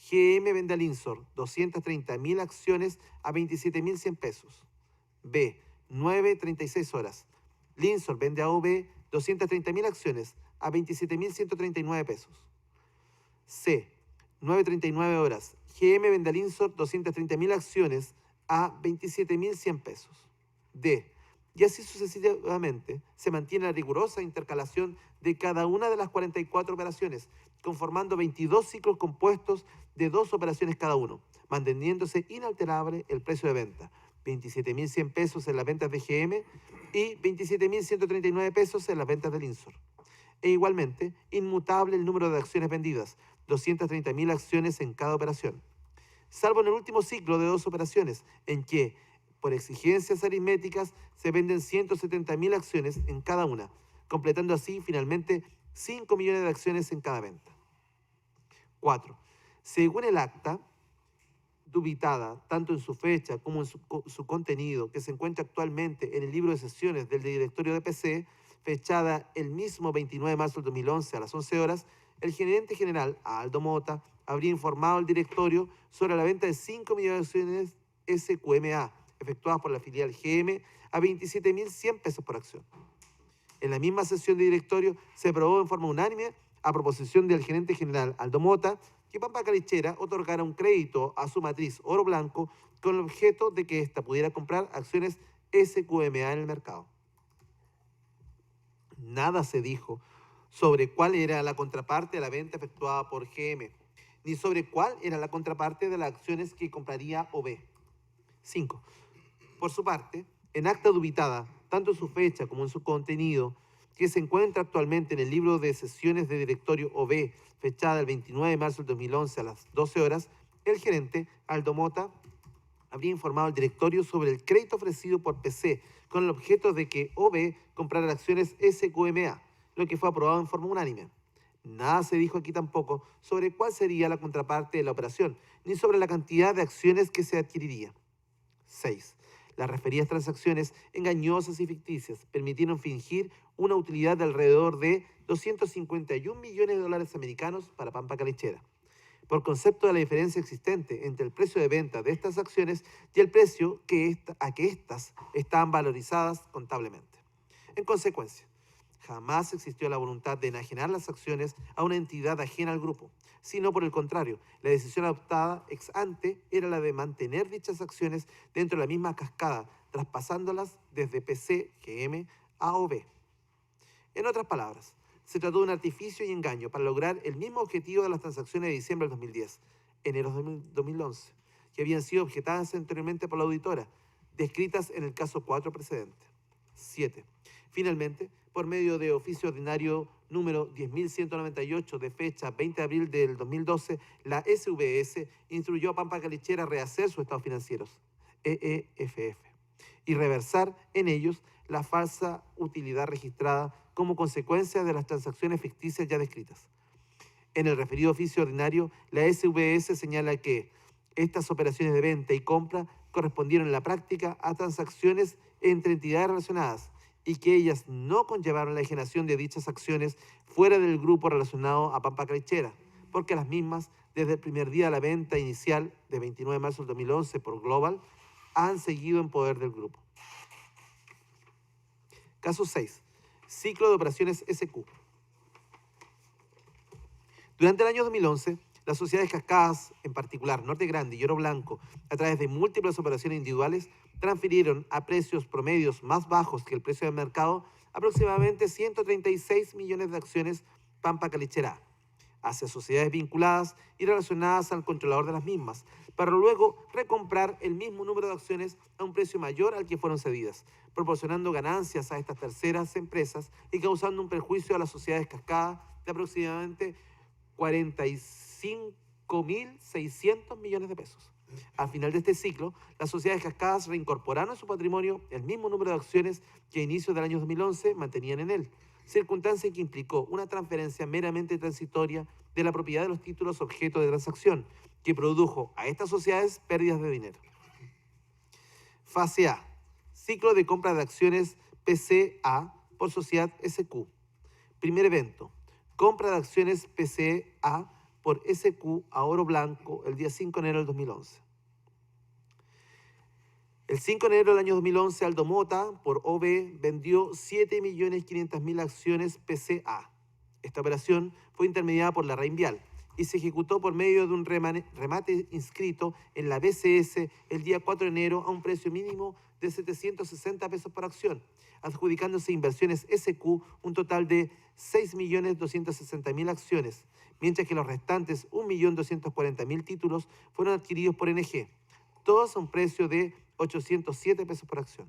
GM vende a Linsor 230.000 acciones a 27.100 pesos. B. 9:36 horas. Linsor vende a OB 230.000 acciones a 27.139 pesos. C. 9:39 horas. GM vende a Linsor 230.000 acciones a 27.100 pesos. D. Y así sucesivamente se mantiene la rigurosa intercalación de cada una de las 44 operaciones, conformando 22 ciclos compuestos de 2 operaciones cada uno, manteniéndose inalterable el precio de venta, 27.100 pesos en las ventas de GM y 27.139 pesos en las ventas de Linsor. E igualmente, inmutable el número de acciones vendidas, 230.000 acciones en cada operación. Salvo en el último ciclo de 2 operaciones, en que, por exigencias aritméticas, se venden 170.000 acciones en cada una, completando así finalmente 5 millones de acciones en cada venta. 4. Según el acta, dubitada tanto en su fecha como en su contenido, que se encuentra actualmente en el libro de sesiones del directorio de PC, fechada el mismo 29 de marzo del 2011 a las 11 horas, el gerente general, Aldo Mota, habría informado al directorio sobre la venta de 5 millones de acciones SQMA, efectuadas por la filial GM a 27.100 pesos por acción. En la misma sesión de directorio se aprobó en forma unánime, a proposición del gerente general Aldo Mota, que Pampa Calichera otorgara un crédito a su matriz Oro Blanco con el objeto de que ésta pudiera comprar acciones SQMA en el mercado. Nada se dijo sobre cuál era la contraparte de la venta efectuada por GM, ni sobre cuál era la contraparte de las acciones que compraría OB. 5. Por su parte, en acta dubitada, tanto en su fecha como en su contenido, que se encuentra actualmente en el libro de sesiones de directorio OB, fechada el 29 de marzo del 2011 a las 12 horas, el gerente, Aldo Mota, habría informado al directorio sobre el crédito ofrecido por PC con el objeto de que OB comprara acciones SQMA, lo que fue aprobado en forma unánime. Nada se dijo aquí tampoco sobre cuál sería la contraparte de la operación, ni sobre la cantidad de acciones que se adquiriría. 6. Las referidas transacciones engañosas y ficticias permitieron fingir una utilidad de alrededor de 251 millones de dólares americanos para Pampa Calichera, por concepto de la diferencia existente entre el precio de venta de estas acciones y el precio a que éstas estaban valorizadas contablemente. En consecuencia, jamás existió la voluntad de enajenar las acciones a una entidad ajena al grupo, sino por el contrario, la decisión adoptada ex ante era la de mantener dichas acciones dentro de la misma cascada traspasándolas desde PC, GM, a OB. En otras palabras, se trató de un artificio y engaño para lograr el mismo objetivo de las transacciones de diciembre del 2010, enero de 2011, que habían sido objetadas anteriormente por la auditora, descritas en el caso 4 precedente. 7. Finalmente, por medio de oficio ordinario número 10.198 de fecha 20 de abril del 2012, la SVS instruyó a Pampa Calichera a rehacer sus estados financieros, EEFF, y reversar en ellos la falsa utilidad registrada como consecuencia de las transacciones ficticias ya descritas. En el referido oficio ordinario, la SVS señala que estas operaciones de venta y compra correspondieron en la práctica a transacciones entre entidades relacionadas y que ellas no conllevaron la ejecución de dichas acciones fuera del grupo relacionado a Pampa Calichera, porque las mismas, desde el primer día de la venta inicial de 29 de marzo del 2011 por Global, han seguido en poder del grupo. Caso 6. Ciclo de operaciones SQ. Durante el año 2011, las sociedades cascadas, en particular Norte Grande y Oro Blanco, a través de múltiples operaciones individuales, transfirieron a precios promedios más bajos que el precio del mercado aproximadamente 136 millones de acciones Pampa Calichera hacia sociedades vinculadas y relacionadas al controlador de las mismas, para luego recomprar el mismo número de acciones a un precio mayor al que fueron cedidas, proporcionando ganancias a estas terceras empresas y causando un perjuicio a las sociedades cascadas de aproximadamente 45.600 millones de pesos. Al final de este ciclo, las sociedades cascadas reincorporaron a su patrimonio el mismo número de acciones que a inicios del año 2011 mantenían en él, circunstancia que implicó una transferencia meramente transitoria de la propiedad de los títulos objeto de transacción, que produjo a estas sociedades pérdidas de dinero. Fase A. Ciclo de compra de acciones PCA por sociedad SQ. Primer evento. Compra de acciones PCA por SQ a Oro Blanco el día 5 de enero del 2011. El 5 de enero del año 2011, Aldo Mota, por OB, vendió 7.500.000 acciones PCA. Esta operación fue intermediada por la Reinvial y se ejecutó por medio de un remate inscrito en la BCS el día 4 de enero a un precio mínimo de 760 pesos por acción, adjudicándose Inversiones SQ un total de 6.260.000 acciones, mientras que los restantes 1.240.000 títulos fueron adquiridos por NG, todos a un precio de 807 pesos por acción.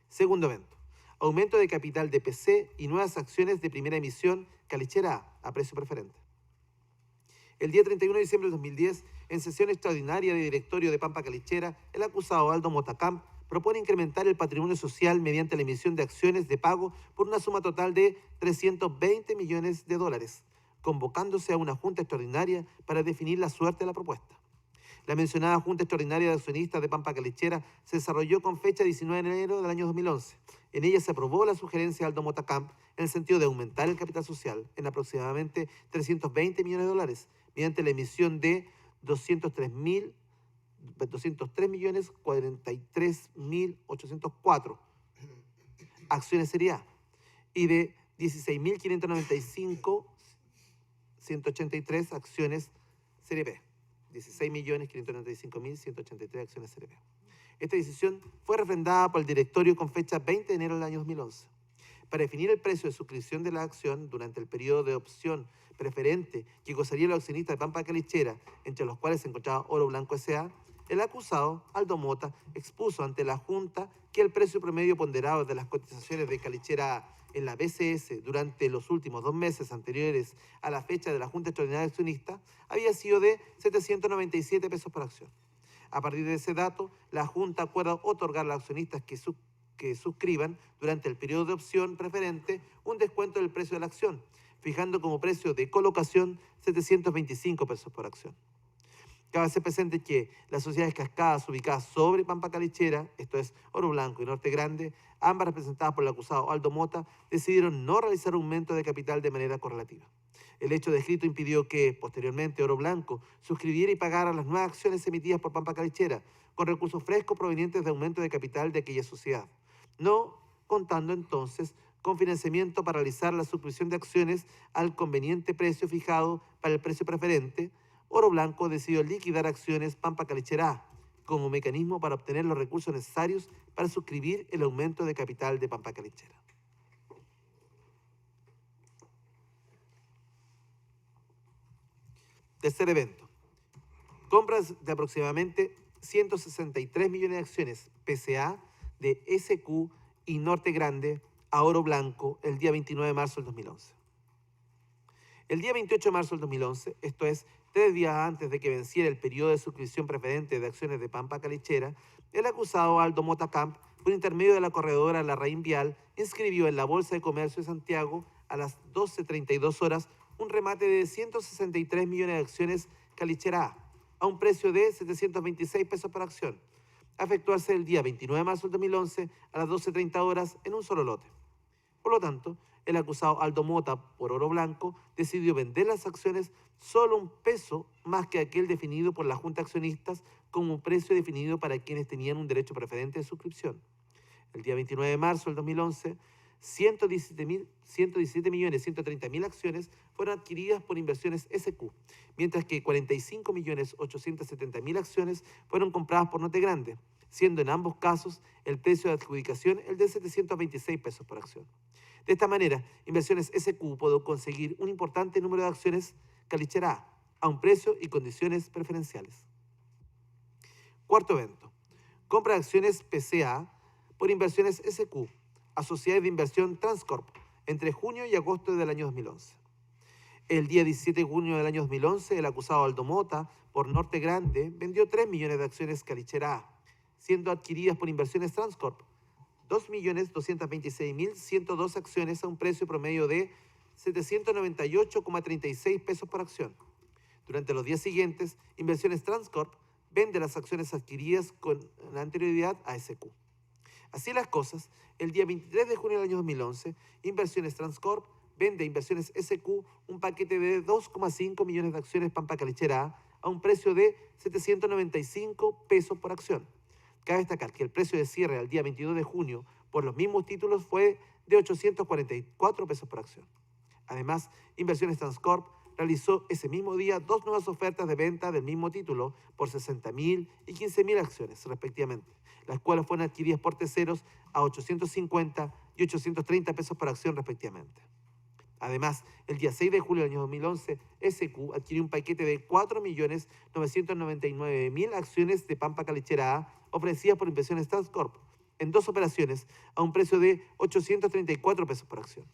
Segundo evento. Aumento de capital de PC y nuevas acciones de primera emisión Calichera a precio preferente. El día 31 de diciembre de 2010, en sesión extraordinaria de directorio de Pampa Calichera, el acusado Aldo Motacamp propone incrementar el patrimonio social mediante la emisión de acciones de pago por una suma total de 320 millones de dólares, convocándose a una junta extraordinaria para definir la suerte de la propuesta. La mencionada Junta Extraordinaria de Accionistas de Pampa Calichera se desarrolló con fecha 19 de enero del año 2011. En ella se aprobó la sugerencia de Aldo Motacamp en el sentido de aumentar el capital social en aproximadamente 320 millones de dólares mediante la emisión de 203.043.804 acciones Serie A y de 16.595.183 acciones Serie B. 16.595.183 acciones Serie B. Esta decisión fue refrendada por el directorio con fecha 20 de enero del año 2011. Para definir el precio de suscripción de la acción durante el periodo de opción preferente que gozarían los accionistas de Pampa Calichera, entre los cuales se encontraba Oro Blanco S.A., el acusado, Aldo Mota, expuso ante la Junta que el precio promedio ponderado de las cotizaciones de Calichera en la BCS durante los últimos 2 meses anteriores a la fecha de la Junta Extraordinaria de Accionistas había sido de 797 pesos por acción. A partir de ese dato, la Junta acuerda otorgar a los accionistas que suscriban durante el periodo de opción preferente un descuento del precio de la acción, fijando como precio de colocación 725 pesos por acción. Cabe hacer presente que las sociedades cascadas ubicadas sobre Pampa Calichera, esto es Oro Blanco y Norte Grande, ambas representadas por el acusado Aldo Mota, decidieron no realizar aumento de capital de manera correlativa. El hecho descrito impidió que, posteriormente, Oro Blanco suscribiera y pagara las nuevas acciones emitidas por Pampa Calichera con recursos frescos provenientes de aumento de capital de aquella sociedad, no contando entonces con financiamiento para realizar la suscripción de acciones al conveniente precio fijado para el precio preferente. Oro Blanco decidió liquidar acciones Pampa Calichera como mecanismo para obtener los recursos necesarios para suscribir el aumento de capital de Pampa Calechera. Tercer evento. Compras de aproximadamente 163 millones de acciones PCA de SQ y Norte Grande a oro blanco el día 29 de marzo del 2011. El día 28 de marzo del 2011, esto es 3 días antes de que venciera el periodo de suscripción preferente de acciones de Pampa Calechera, el acusado Aldo Mota Camp, por intermedio de la corredora Larraín Vial, inscribió en la Bolsa de Comercio de Santiago a las 12:32 horas un remate de 163 millones de acciones Calechera a un precio de 726 pesos por acción, a efectuarse el día 29 de marzo del 2011 a las 12:30 horas en un solo lote. Por lo tanto, el acusado Aldo Mota, por oro blanco, decidió vender las acciones solo un peso más que aquel definido por la Junta de Accionistas como un precio definido para quienes tenían un derecho preferente de suscripción. El día 29 de marzo del 2011, 117.130.000 acciones fueron adquiridas por Inversiones SQ, mientras que 45.870.000 acciones fueron compradas por Norte Grande, siendo en ambos casos el precio de adjudicación el de 726 pesos por acción. De esta manera, Inversiones SQ pudo conseguir un importante número de acciones Calechera a un precio y condiciones preferenciales. Cuarto evento. Compra de acciones PCA por Inversiones SQ a sociedades de inversión Transcorp entre junio y agosto del año 2011. El día 17 de junio del año 2011, el acusado Aldo Mota, por Norte Grande, vendió 3 millones de acciones Calechera, siendo adquiridas por Inversiones Transcorp 2.226.102 acciones a un precio promedio de 798,36 pesos por acción. Durante los días siguientes, Inversiones Transcorp vende las acciones adquiridas con anterioridad a SQ. Así las cosas, el día 23 de junio del año 2011, Inversiones Transcorp vende a Inversiones SQ un paquete de 2,5 millones de acciones Pampa Calechera a un precio de 795 pesos por acción. Cabe destacar que el precio de cierre al día 22 de junio por los mismos títulos fue de 844 pesos por acción. Además, Inversiones Transcorp realizó ese mismo día 2 nuevas ofertas de venta del mismo título por 60.000 y 15.000 acciones, respectivamente, las cuales fueron adquiridas por terceros a 850 y 830 pesos por acción, respectivamente. Además, el día 6 de julio del año 2011, SQ adquirió un paquete de 4.999.000 acciones de Pampa Calechera A ofrecidas por Inversiones Transcorp en 2 operaciones a un precio de 834 pesos por acción.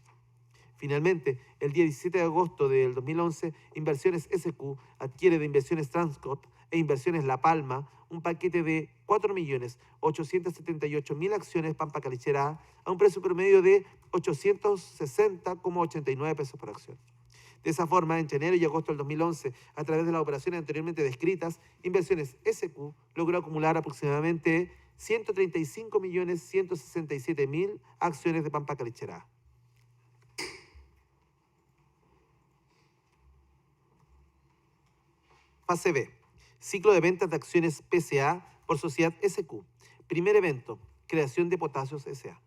Finalmente, el día 17 de agosto del 2011, Inversiones SQ adquiere de Inversiones Transcorp e Inversiones La Palma un paquete de 4.878.000 acciones Pampa Calechera a un precio promedio de 860,89 pesos por acción. De esa forma, entre enero y agosto del 2011, a través de las operaciones anteriormente descritas, Inversiones SQ logró acumular aproximadamente 135.167.000 acciones de Pampa Calechera. Fase B. Ciclo de ventas de acciones PCA por Sociedad SQ. Primer evento. Creación de Potasios S.A.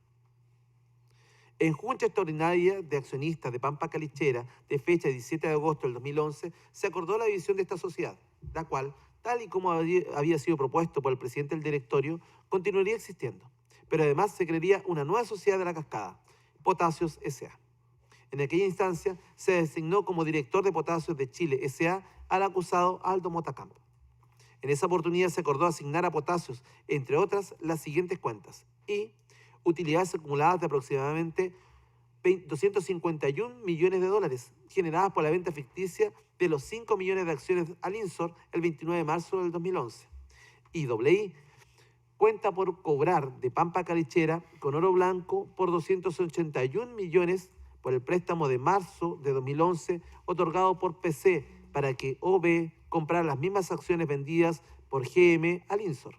En junta extraordinaria de accionistas de Pampa Calechera, de fecha 17 de agosto del 2011, se acordó la división de esta sociedad, la cual, tal y como había sido propuesto por el presidente del directorio, continuaría existiendo. Pero además se crearía una nueva sociedad de la cascada, Potasios S.A. En aquella instancia se designó como director de Potasios de Chile S.A. al acusado Aldo Mota Camp. En esa oportunidad se acordó asignar a Potasios, entre otras, las siguientes cuentas: y utilidades acumuladas de aproximadamente 251 millones de dólares, generadas por la venta ficticia de los 5 millones de acciones al Insor el 29 de marzo del 2011. Y I, cuenta por cobrar de Pampa Calechera con oro blanco por 281 millones por el préstamo de marzo de 2011 otorgado por PC para que OB comprara las mismas acciones vendidas por GM al Insor.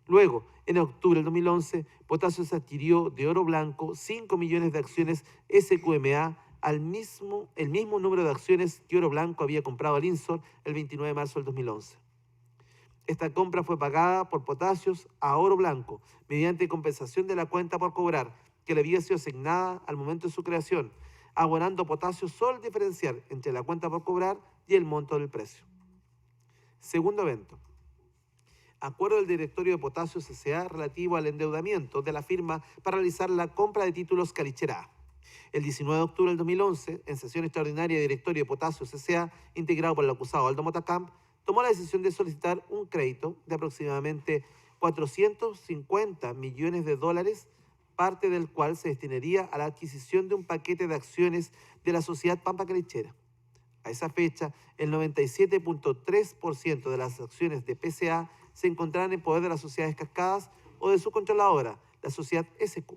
Luego, en octubre del 2011, Potasios adquirió de oro blanco 5 millones de acciones SQMA el mismo número de acciones que Oro Blanco había comprado al Insor el 29 de marzo del 2011. Esta compra fue pagada por Potasios a Oro Blanco mediante compensación de la cuenta por cobrar que le había sido asignada al momento de su creación, abonando Potasios solo el diferencial entre la cuenta por cobrar y el monto del precio. Segundo evento. acuerdo del directorio de Potasio S.A. relativo al endeudamiento de la firma para realizar la compra de títulos Calichera. El 19 de octubre del 2011, en sesión extraordinaria de directorio de Potasio S.A., integrado por el acusado Aldo Motacamp, tomó la decisión de solicitar un crédito de aproximadamente 450 millones de dólares, parte del cual se destinaría a la adquisición de un paquete de acciones de la sociedad Pampa Calichera. A esa fecha, el 97.3% de las acciones de PSA se encontraban en poder de las sociedades cascadas o de su controladora, la sociedad SQ,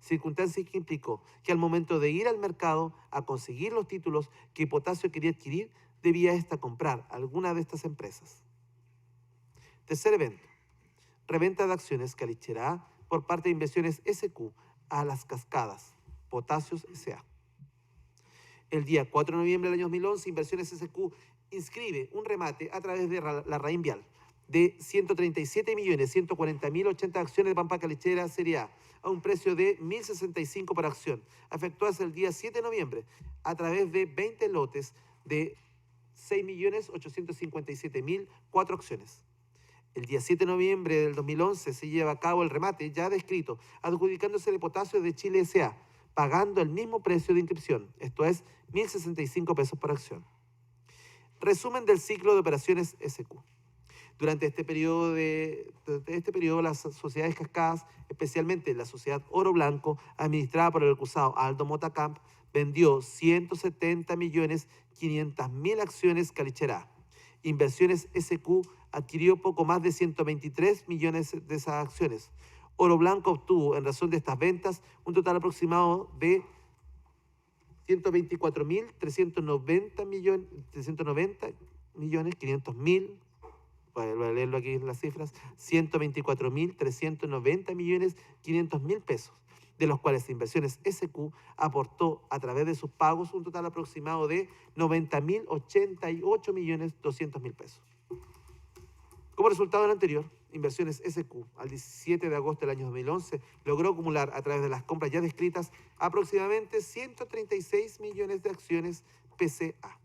circunstancia que implicó que al momento de ir al mercado a conseguir los títulos que Potasio quería adquirir, debía ésta comprar alguna de estas empresas. Tercer evento, reventa de acciones Calichera por parte de Inversiones SQ a las cascadas, Potasios S.A. El día 4 de noviembre del año 2011, Inversiones SQ inscribe un remate a través de la Rainvial de 137.140.080 acciones de Pampa Calichera Serie A un precio de 1.065 por acción, efectuadas el día 7 de noviembre a través de 20 lotes de 6.857.004 acciones. El día 7 de noviembre del 2011 se lleva a cabo el remate ya descrito, adjudicándose de Potasio de Chile S.A., pagando el mismo precio de inscripción, esto es 1.065 pesos por acción. Resumen del ciclo de operaciones SQ. Durante este periodo, las sociedades cascadas, especialmente la sociedad Oro Blanco, administrada por el acusado Aldo Motacamp, vendió 170.500.000 acciones Calichera. Inversiones SQ adquirió poco más de 123 millones de esas acciones. Oro Blanco obtuvo, en razón de estas ventas, un total aproximado de 124.390 millones, 500.000, voy a leerlo aquí en las cifras, 124.390 millones, 500.000 pesos, de los cuales Inversiones SQ aportó a través de sus pagos un total aproximado de 90.088.200.000 pesos. Como resultado del anterior, Inversiones SQ, al 17 de agosto del año 2011, logró acumular a través de las compras ya descritas aproximadamente 136 millones de acciones PCA.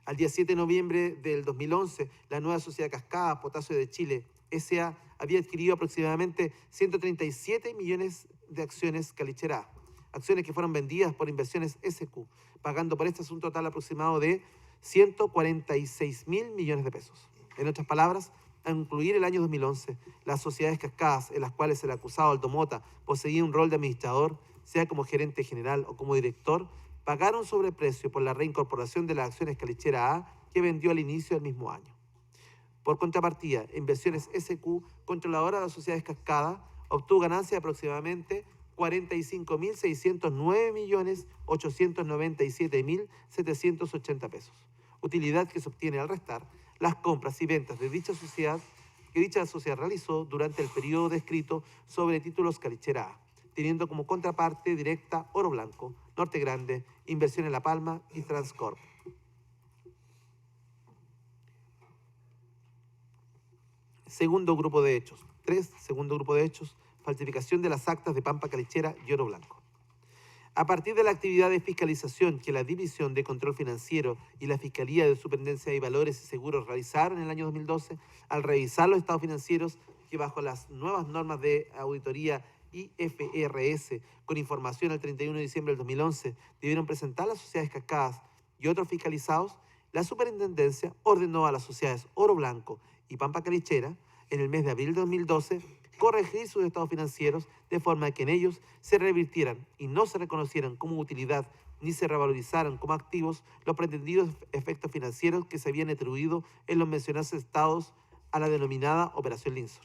Al día 7 de noviembre del 2011, la nueva sociedad cascada Potasio de Chile S.A. había adquirido aproximadamente 137 millones de acciones Calichera, acciones que fueron vendidas por Inversiones SQ, pagando por estas un total aproximado de 146.000 millones de pesos. En otras palabras, al concluir el año 2011, las sociedades cascadas en las cuales el acusado Aldo Mota poseía un rol de administrador, sea como gerente general o como director, pagaron sobreprecio por la reincorporación de las acciones Calichera A que vendió al inicio del mismo año. Por contrapartida, Inversiones SQ, controladora de las sociedades cascadas, obtuvo ganancias de aproximadamente 45.609.897.780 pesos, utilidad que se obtiene al restar las compras y ventas de dicha sociedad que dicha sociedad realizó durante el periodo descrito sobre títulos Calichera A, teniendo como contraparte directa Oro Blanco, Norte Grande, Inversión en La Palma y Transcorp. Segundo grupo de hechos. Segundo grupo de hechos, falsificación de las actas de Pampa Calichera y Oro Blanco. A partir de la actividad de fiscalización que la División de Control Financiero y la Fiscalía de Superintendencia de Valores y Seguros realizaron en el año 2012, al revisar los estados financieros que bajo las nuevas normas de auditoría IFRS, con información al 31 de diciembre del 2011, debieron presentar las sociedades cascadas y otros fiscalizados, la Superintendencia ordenó a las sociedades Oro Blanco y Pampa Calichera, en el mes de abril de 2012, corregir sus estados financieros de forma que en ellos se revirtieran y no se reconocieran como utilidad ni se revalorizaran como activos los pretendidos efectos financieros que se habían atribuido en los mencionados estados a la denominada Operación Linsor.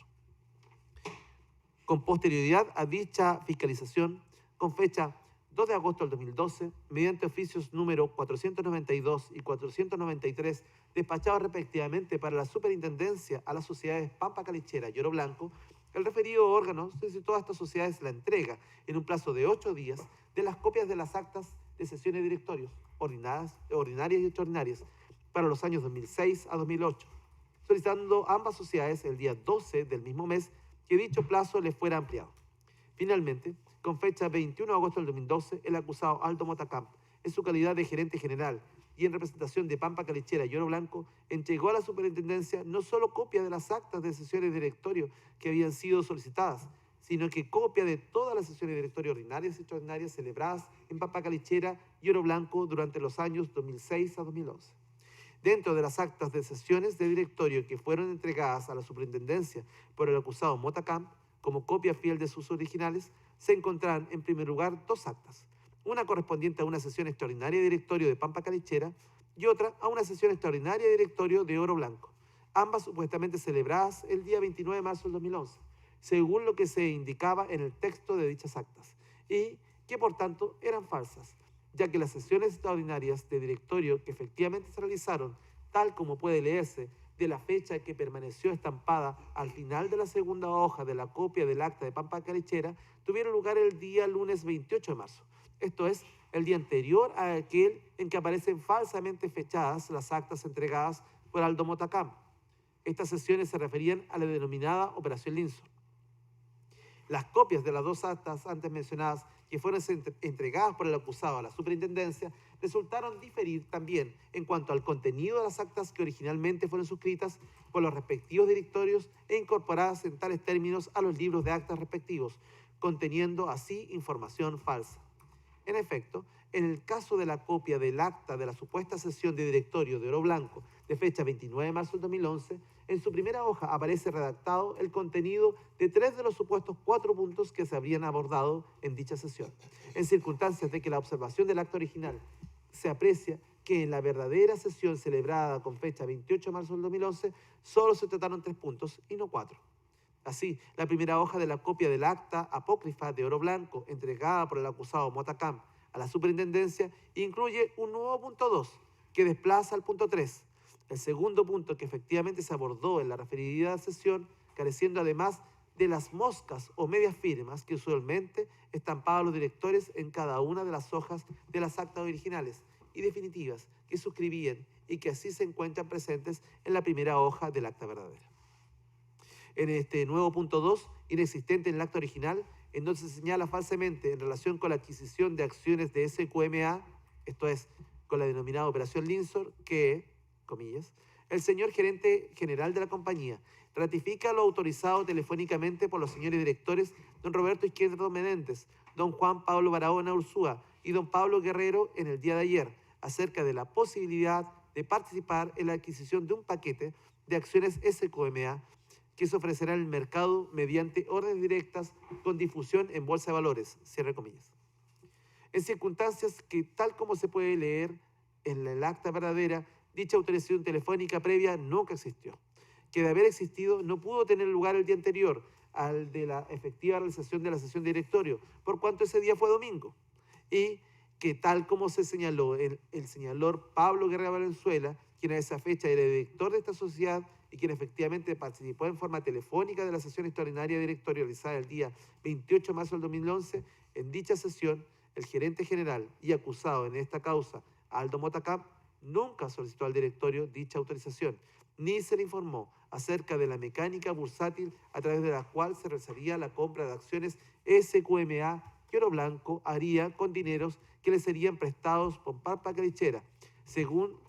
Con posterioridad a dicha fiscalización, con fecha 2 de agosto del 2012, mediante oficios número 492 y 493, despachados respectivamente para la superintendencia a las sociedades Pampa Calichera y Oro Blanco, el referido órgano solicitó a estas sociedades la entrega, en un plazo de 8 días, de las copias de las actas de sesiones de directorios, ordinarias y extraordinarias, para los años 2006 a 2008, solicitando a ambas sociedades el día 12 del mismo mes que dicho plazo les fuera ampliado. Finalmente, con fecha 21 de agosto del 2012, el acusado Aldo Motacamp, en su calidad de gerente general y en representación de Pampa Calichera y Oro Blanco, entregó a la superintendencia no solo copia de las actas de sesiones de directorio que habían sido solicitadas, sino que copia de todas las sesiones de directorio ordinarias y extraordinarias celebradas en Pampa Calichera y Oro Blanco durante los años 2006 a 2011. Dentro de las actas de sesiones de directorio que fueron entregadas a la superintendencia por el acusado Motacam, como copia fiel de sus originales, se encontrarán en primer lugar dos actas, una correspondiente a una sesión extraordinaria de directorio de Pampa Calichera y otra a una sesión extraordinaria de directorio de Oro Blanco, ambas supuestamente celebradas el día 29 de marzo del 2011, según lo que se indicaba en el texto de dichas actas, y que por tanto eran falsas, ya que las sesiones extraordinarias de directorio que efectivamente se realizaron, tal como puede leerse de la fecha que permaneció estampada al final de la segunda hoja de la copia del acta de Pampa Calichera, tuvieron lugar el día lunes 28 de marzo, esto es, el día anterior a aquel en que aparecen falsamente fechadas las actas entregadas por Aldo Motacam. Estas sesiones se referían a la denominada Operación Linsor. Las copias de las dos actas antes mencionadas que fueron entregadas por el acusado a la superintendencia resultaron diferir también en cuanto al contenido de las actas que originalmente fueron suscritas por los respectivos directorios e incorporadas en tales términos a los libros de actas respectivos, conteniendo así información falsa. En efecto, en el caso de la copia del acta de la supuesta sesión de directorio de Oro Blanco de fecha 29 de marzo del 2011, en su primera hoja aparece redactado el contenido de 3 de los supuestos 4 puntos que se habrían abordado en dicha sesión. En circunstancias de que la observación del acta original se aprecia que en la verdadera sesión celebrada con fecha 28 de marzo del 2011 solo se trataron 3 puntos y no 4. Así, la primera hoja de la copia del acta apócrifa de Oro Blanco entregada por el acusado Motacam a la superintendencia incluye un nuevo punto 2 que desplaza al punto 3. El segundo punto que efectivamente se abordó en la referida sesión, careciendo además de las moscas o medias firmas que usualmente estampaban los directores en cada una de las hojas de las actas originales y definitivas que suscribían y que así se encuentran presentes en la primera hoja del acta verdadera. En este nuevo punto 2, inexistente en el acta original, en donde se señala falsamente en relación con la adquisición de acciones de SQMA, esto es, con la denominada Operación Linsor, que, comillas, el señor gerente general de la compañía ratifica lo autorizado telefónicamente por los señores directores don Roberto Izquierdo Menéndez, don Juan Pablo Barahona Ursúa y don Pablo Guerrero en el día de ayer, acerca de la posibilidad de participar en la adquisición de un paquete de acciones SQMA que se ofrecerá en el mercado mediante órdenes directas con difusión en bolsa de valores, cierre comillas. En circunstancias que, tal como se puede leer en el acta verdadera, dicha autorización telefónica previa nunca existió, que de haber existido no pudo tener lugar el día anterior al de la efectiva realización de la sesión de directorio, por cuanto ese día fue domingo, y que tal como se señaló el señalor Pablo Guerrero Valenzuela, quien a esa fecha era director de esta sociedad y quien efectivamente participó en forma telefónica de la sesión extraordinaria de directorio realizada el día 28 de marzo del 2011, en dicha sesión, el gerente general y acusado en esta causa, Aldo Motacam, nunca solicitó al directorio dicha autorización, ni se le informó acerca de la mecánica bursátil a través de la cual se realizaría la compra de acciones SQMA que Oro Blanco haría con dineros que le serían prestados por Pampa Calichera, según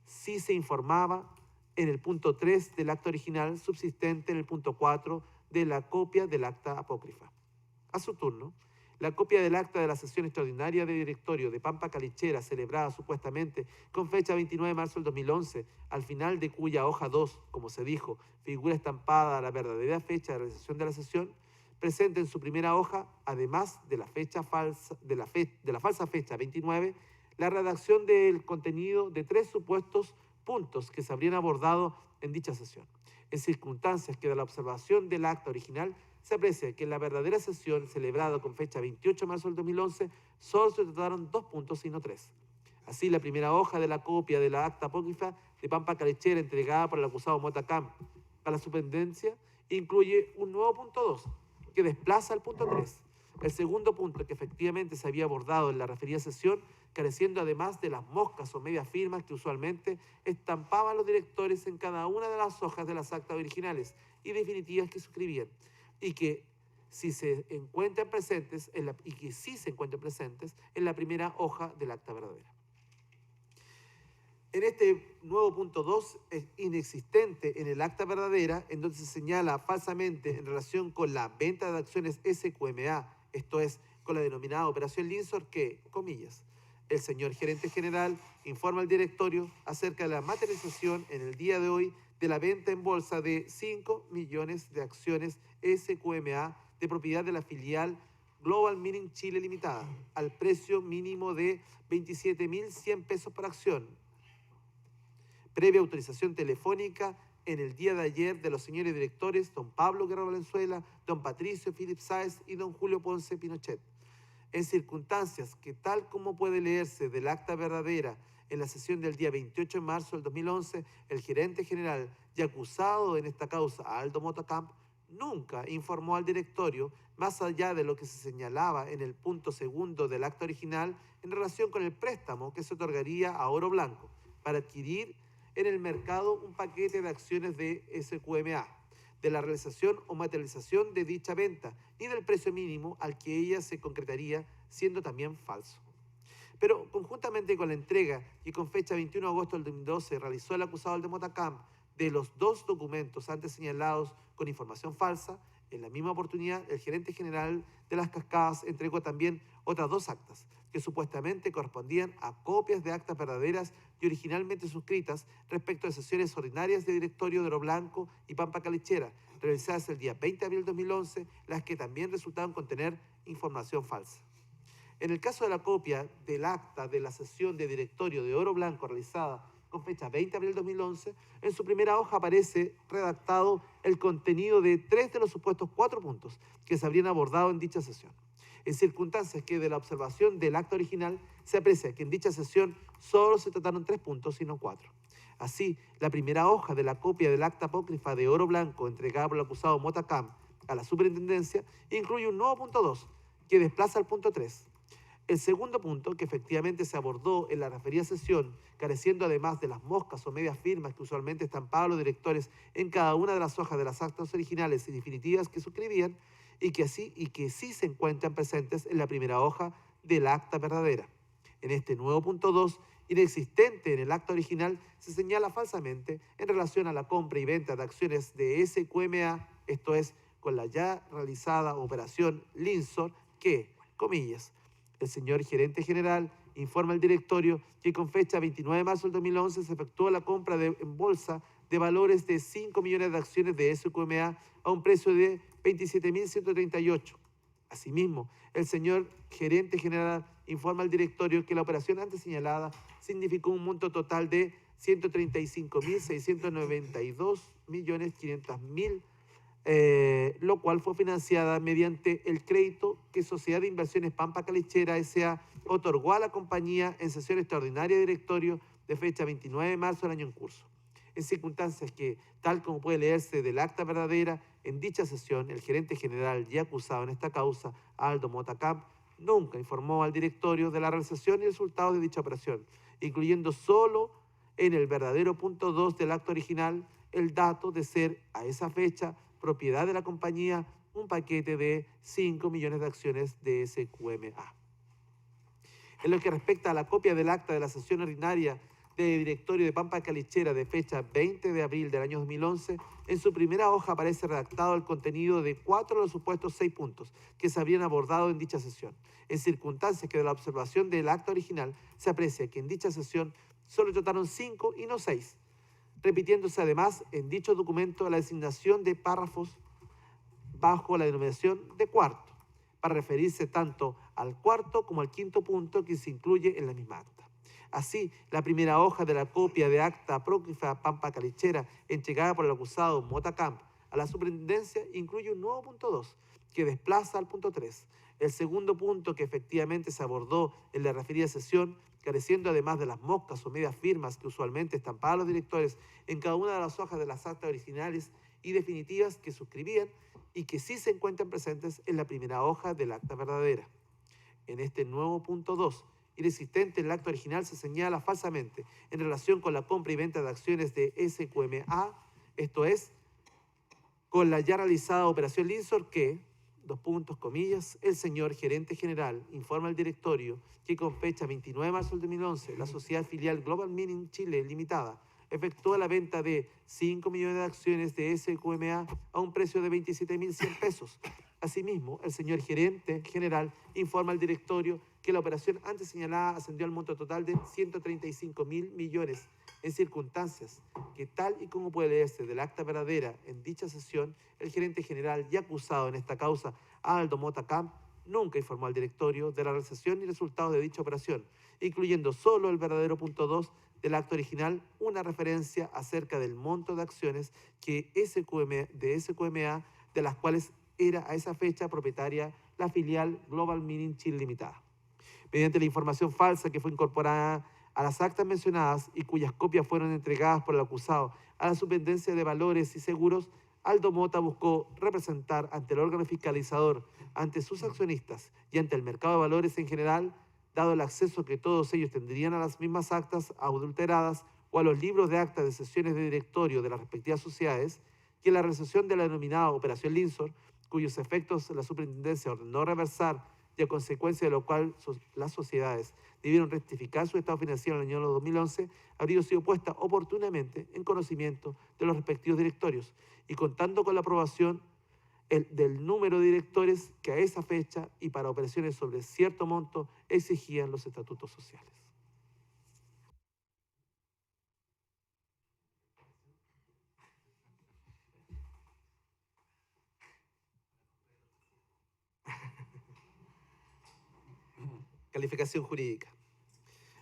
sí se informaba en el punto 3 del acta original subsistente en el punto 4 de la copia del acta apócrifa. A su turno, la copia del acta de la sesión extraordinaria de directorio de Pampa Calichera, celebrada supuestamente con fecha 29 de marzo del 2011, al final de cuya hoja 2, como se dijo, figura estampada la verdadera fecha de realización de la sesión, presenta en su primera hoja, además de la fecha falsa, de la falsa fecha 29, la redacción del contenido de 3 supuestos puntos que se habrían abordado en dicha sesión. En circunstancias que de la observación del acta original se aprecia que en la verdadera sesión celebrada con fecha 28 de marzo del 2011 solo se trataron 2 puntos y no 3. Así, la primera hoja de la copia de la acta apócrifa de Pampa Calichera entregada por el acusado Motacam a la superintendencia incluye un nuevo punto 2 que desplaza al punto 3. El segundo punto que efectivamente se había abordado en la referida sesión, careciendo además de las moscas o medias firmas que usualmente estampaban los directores en cada una de las hojas de las actas originales y definitivas que suscribían, y que sí se encuentran presentes en la primera hoja del acta verdadera. En este nuevo punto 2 es inexistente en el acta verdadera, en donde se señala falsamente en relación con la venta de acciones SQMA, esto es, con la denominada Operación Linsor, que, comillas, el señor gerente general informa al directorio acerca de la materialización en el día de hoy de la venta en bolsa de 5 millones de acciones SQMA de propiedad de la filial Global Mining Chile Limitada, al precio mínimo de 27.100 pesos por acción, previa autorización telefónica en el día de ayer de los señores directores don Pablo Guerrero Valenzuela, don Patricio Philip Sáez y don Julio Ponce Pinochet. En circunstancias que, tal como puede leerse del acta verdadera en la sesión del día 28 de marzo del 2011, el gerente general y acusado en esta causa, Aldo Motocamp, nunca informó al directorio, más allá de lo que se señalaba en el punto segundo del acta original, en relación con el préstamo que se otorgaría a Oro Blanco para adquirir en el mercado un paquete de acciones de SQMA, de la realización o materialización de dicha venta, ni del precio mínimo al que ella se concretaría, siendo también falso. Pero conjuntamente con la entrega y con fecha 21 de agosto del 2012 realizó el acusado Aldo Motocamp de los 2 documentos antes señalados con información falsa, en la misma oportunidad el gerente general de Las Cascadas entregó también otras 2 actas que supuestamente correspondían a copias de actas verdaderas y originalmente suscritas respecto de sesiones ordinarias de directorio de Oro Blanco y Pampa Calichera, realizadas el día 20 de abril de 2011, las que también resultaron contener información falsa. En el caso de la copia del acta de la sesión de directorio de Oro Blanco realizada con fecha 20 de abril de 2011, en su primera hoja aparece redactado el contenido de 3 de los supuestos 4 puntos que se habrían abordado en dicha sesión. En circunstancias que de la observación del acta original se aprecia que en dicha sesión solo se trataron 3 puntos y no 4. Así, la primera hoja de la copia del acta apócrifa de Oro Blanco entregada por el acusado Motocamp a la superintendencia incluye un nuevo punto 2 que desplaza al punto 3. El segundo punto, que efectivamente se abordó en la referida sesión, careciendo además de las moscas o medias firmas que usualmente estampaban los directores en cada una de las hojas de las actas originales y definitivas que suscribían, y que sí se encuentran presentes en la primera hoja del acta verdadera. En este nuevo punto 2, inexistente en el acta original, se señala falsamente en relación a la compra y venta de acciones de SQMA, esto es, con la ya realizada operación Linsor, que, comillas, el señor gerente general informa al directorio que con fecha 29 de marzo del 2011 se efectuó la compra en bolsa de valores de 5 millones de acciones de SQMA a un precio de 27.138. Asimismo, el señor gerente general informa al directorio que la operación antes señalada significó un monto total de 135.692.500.000, lo cual fue financiada mediante el crédito que Sociedad de Inversiones Pampa Calichera S.A. otorgó a la compañía en sesión extraordinaria de directorio de fecha 29 de marzo del año en curso. En circunstancias que, tal como puede leerse del acta verdadera, en dicha sesión el gerente general y acusado en esta causa, Aldo Motocamp, nunca informó al directorio de la realización y resultados de dicha operación, incluyendo solo en el verdadero punto 2 del acta original el dato de ser a esa fecha propiedad de la compañía un paquete de 5 millones de acciones de SQMA. En lo que respecta a la copia del acta de la sesión ordinaria de directorio de Pampa Calichera de fecha 20 de abril del año 2011, en su primera hoja aparece redactado el contenido de 4 de los supuestos 6 puntos que se habrían abordado en dicha sesión, en circunstancias que de la observación del acta original se aprecia que en dicha sesión solo trataron 5 y no 6, repitiéndose además en dicho documento la designación de párrafos bajo la denominación de cuarto, para referirse tanto al cuarto como al quinto punto que se incluye en la misma acta. Así, la primera hoja de la copia de acta apócrifa Pampa Calichera entregada por el acusado Motocamp a la superintendencia incluye un nuevo punto 2 que desplaza al punto 3. El segundo punto que efectivamente se abordó en la referida sesión, careciendo además de las moscas o medias firmas que usualmente estampaban los directores en cada una de las hojas de las actas originales y definitivas que suscribían y que sí se encuentran presentes en la primera hoja del acta verdadera. En este nuevo punto 2, inexistente en el acta original, se señala falsamente en relación con la compra y venta de acciones de SQMA, esto es, con la ya realizada operación Linsor que, dos puntos, comillas, el señor gerente general informa al directorio que con fecha 29 de marzo del 2011, la sociedad filial Global Mining Chile Limitada efectuó la venta de 5 millones de acciones de SQMA a un precio de 27.100 pesos. Asimismo, el señor gerente general informa al directorio que la operación antes señalada ascendió al monto total de 135.000 millones en circunstancias que, tal y como puede leerse del acta verdadera en dicha sesión, el gerente general y acusado en esta causa, Aldo Mota Camp, nunca informó al directorio de la realización y resultados de dicha operación, incluyendo solo el verdadero punto 2 del acto original, una referencia acerca del monto de acciones que SQMA, de las cuales era a esa fecha propietaria la filial Global Mining Chile Limitada. Mediante la información falsa que fue incorporada a las actas mencionadas y cuyas copias fueron entregadas por el acusado a la Superintendencia de Valores y Seguros, Aldo Mota buscó representar ante el órgano fiscalizador, ante sus accionistas y ante el mercado de valores en general, dado el acceso que todos ellos tendrían a las mismas actas adulteradas o a los libros de actas de sesiones de directorio de las respectivas sociedades, que la realización de la denominada Operación Linsor, cuyos efectos la superintendencia ordenó reversar y a consecuencia de lo cual las sociedades debieron rectificar su estado financiero en el año 2011, habría sido puesta oportunamente en conocimiento de los respectivos directorios y contando con la aprobación del número de directores que a esa fecha y para operaciones sobre cierto monto exigían los estatutos sociales. Calificación jurídica.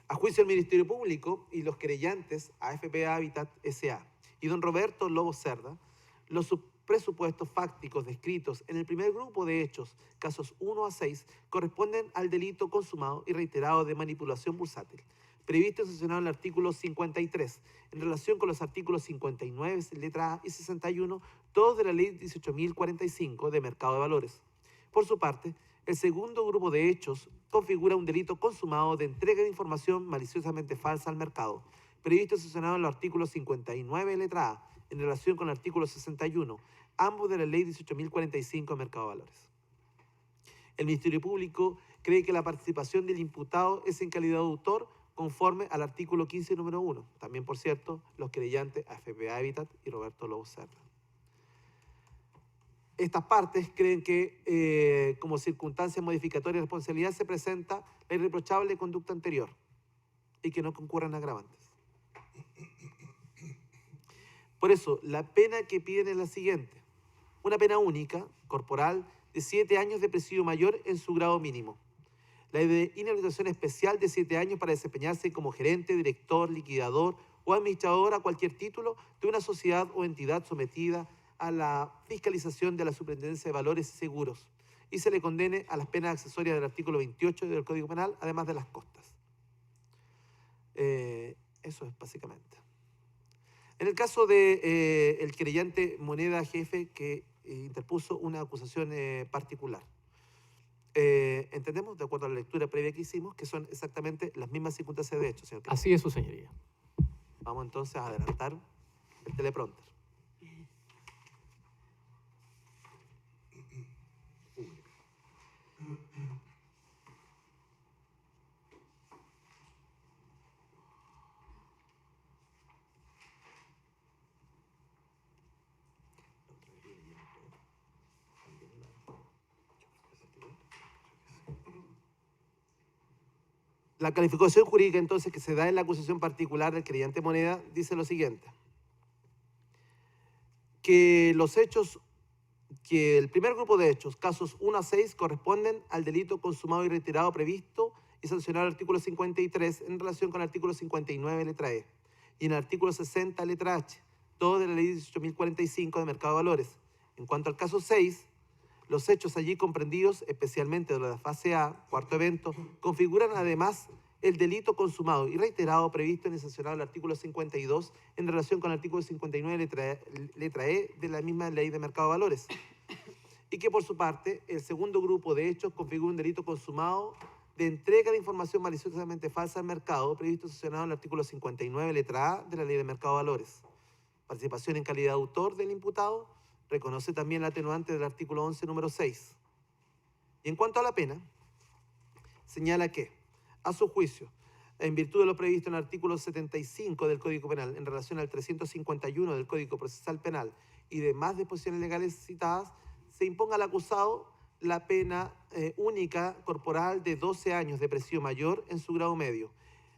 A juicio del Ministerio Público y los querellantes AFP Habitat S.A. y don Roberto Lobo Cerda, los presupuestos fácticos descritos en el primer grupo de hechos, casos 1 a 6, corresponden al delito consumado y reiterado de manipulación bursátil, previsto y sancionado en el artículo 53, en relación con los artículos 59, letra A y 61, todos de la ley 18.045 de mercado de valores. Por su parte, el segundo grupo de hechos configura un delito consumado de entrega de información maliciosamente falsa al mercado, previsto y sancionado en el artículo 59, letra A, en relación con el artículo 61, ambos de la ley 18.045 de mercado de valores. El Ministerio Público cree que la participación del imputado es en calidad de autor conforme al artículo 15, número 1. También, por cierto, los querellantes AFP Habitat y Roberto Lobo Cerda. Estas partes creen que como circunstancia modificatoria de responsabilidad se presenta la irreprochable conducta anterior y que no concurren agravantes. Por eso, la pena que piden es la siguiente. Una pena única, corporal, de 7 años de presidio mayor en su grado mínimo. La de inhabilitación especial de 7 años para desempeñarse como gerente, director, liquidador o administrador a cualquier título de una sociedad o entidad sometida a la fiscalización de la Superintendencia de Valores y Seguros y se le condene a las penas accesorias del artículo 28 del Código Penal, además de las costas. Eso es básicamente. En el caso de el querellante Moneda Jefe que interpuso una acusación particular, entendemos, de acuerdo a la lectura previa que hicimos, que son exactamente las mismas circunstancias de hecho, señor. Así es, su señoría. Vamos entonces a adelantar el teleprompter. La calificación jurídica entonces que se da en la acusación particular del querellante Moneda dice lo siguiente: que los hechos, que el primer grupo de hechos, casos 1 a 6, corresponden al delito consumado y retirado previsto y sancionado en el artículo 53 en relación con el artículo 59, letra E, y en el artículo 60, letra H, todo de la ley 18.045 de mercado de valores. En cuanto al caso 6, los hechos allí comprendidos, especialmente de la fase A, cuarto evento, configuran además el delito consumado y reiterado previsto en el sancionado del artículo 52 en relación con el artículo 59, letra E de la misma ley de mercado de valores. Y que por su parte, el segundo grupo de hechos configura un delito consumado de entrega de información maliciosamente falsa al mercado previsto y sancionado en el artículo 59, letra A de la ley de mercado de valores. Participación en calidad de autor del imputado. Reconoce también la atenuante del artículo 11, número 6. Y en cuanto a la pena, señala que, a su juicio, en virtud de lo previsto en el artículo 75 del Código Penal en relación al 351 del Código Procesal Penal y demás disposiciones legales citadas, se imponga al acusado la pena única corporal de 12 años de presidio mayor en su grado medio,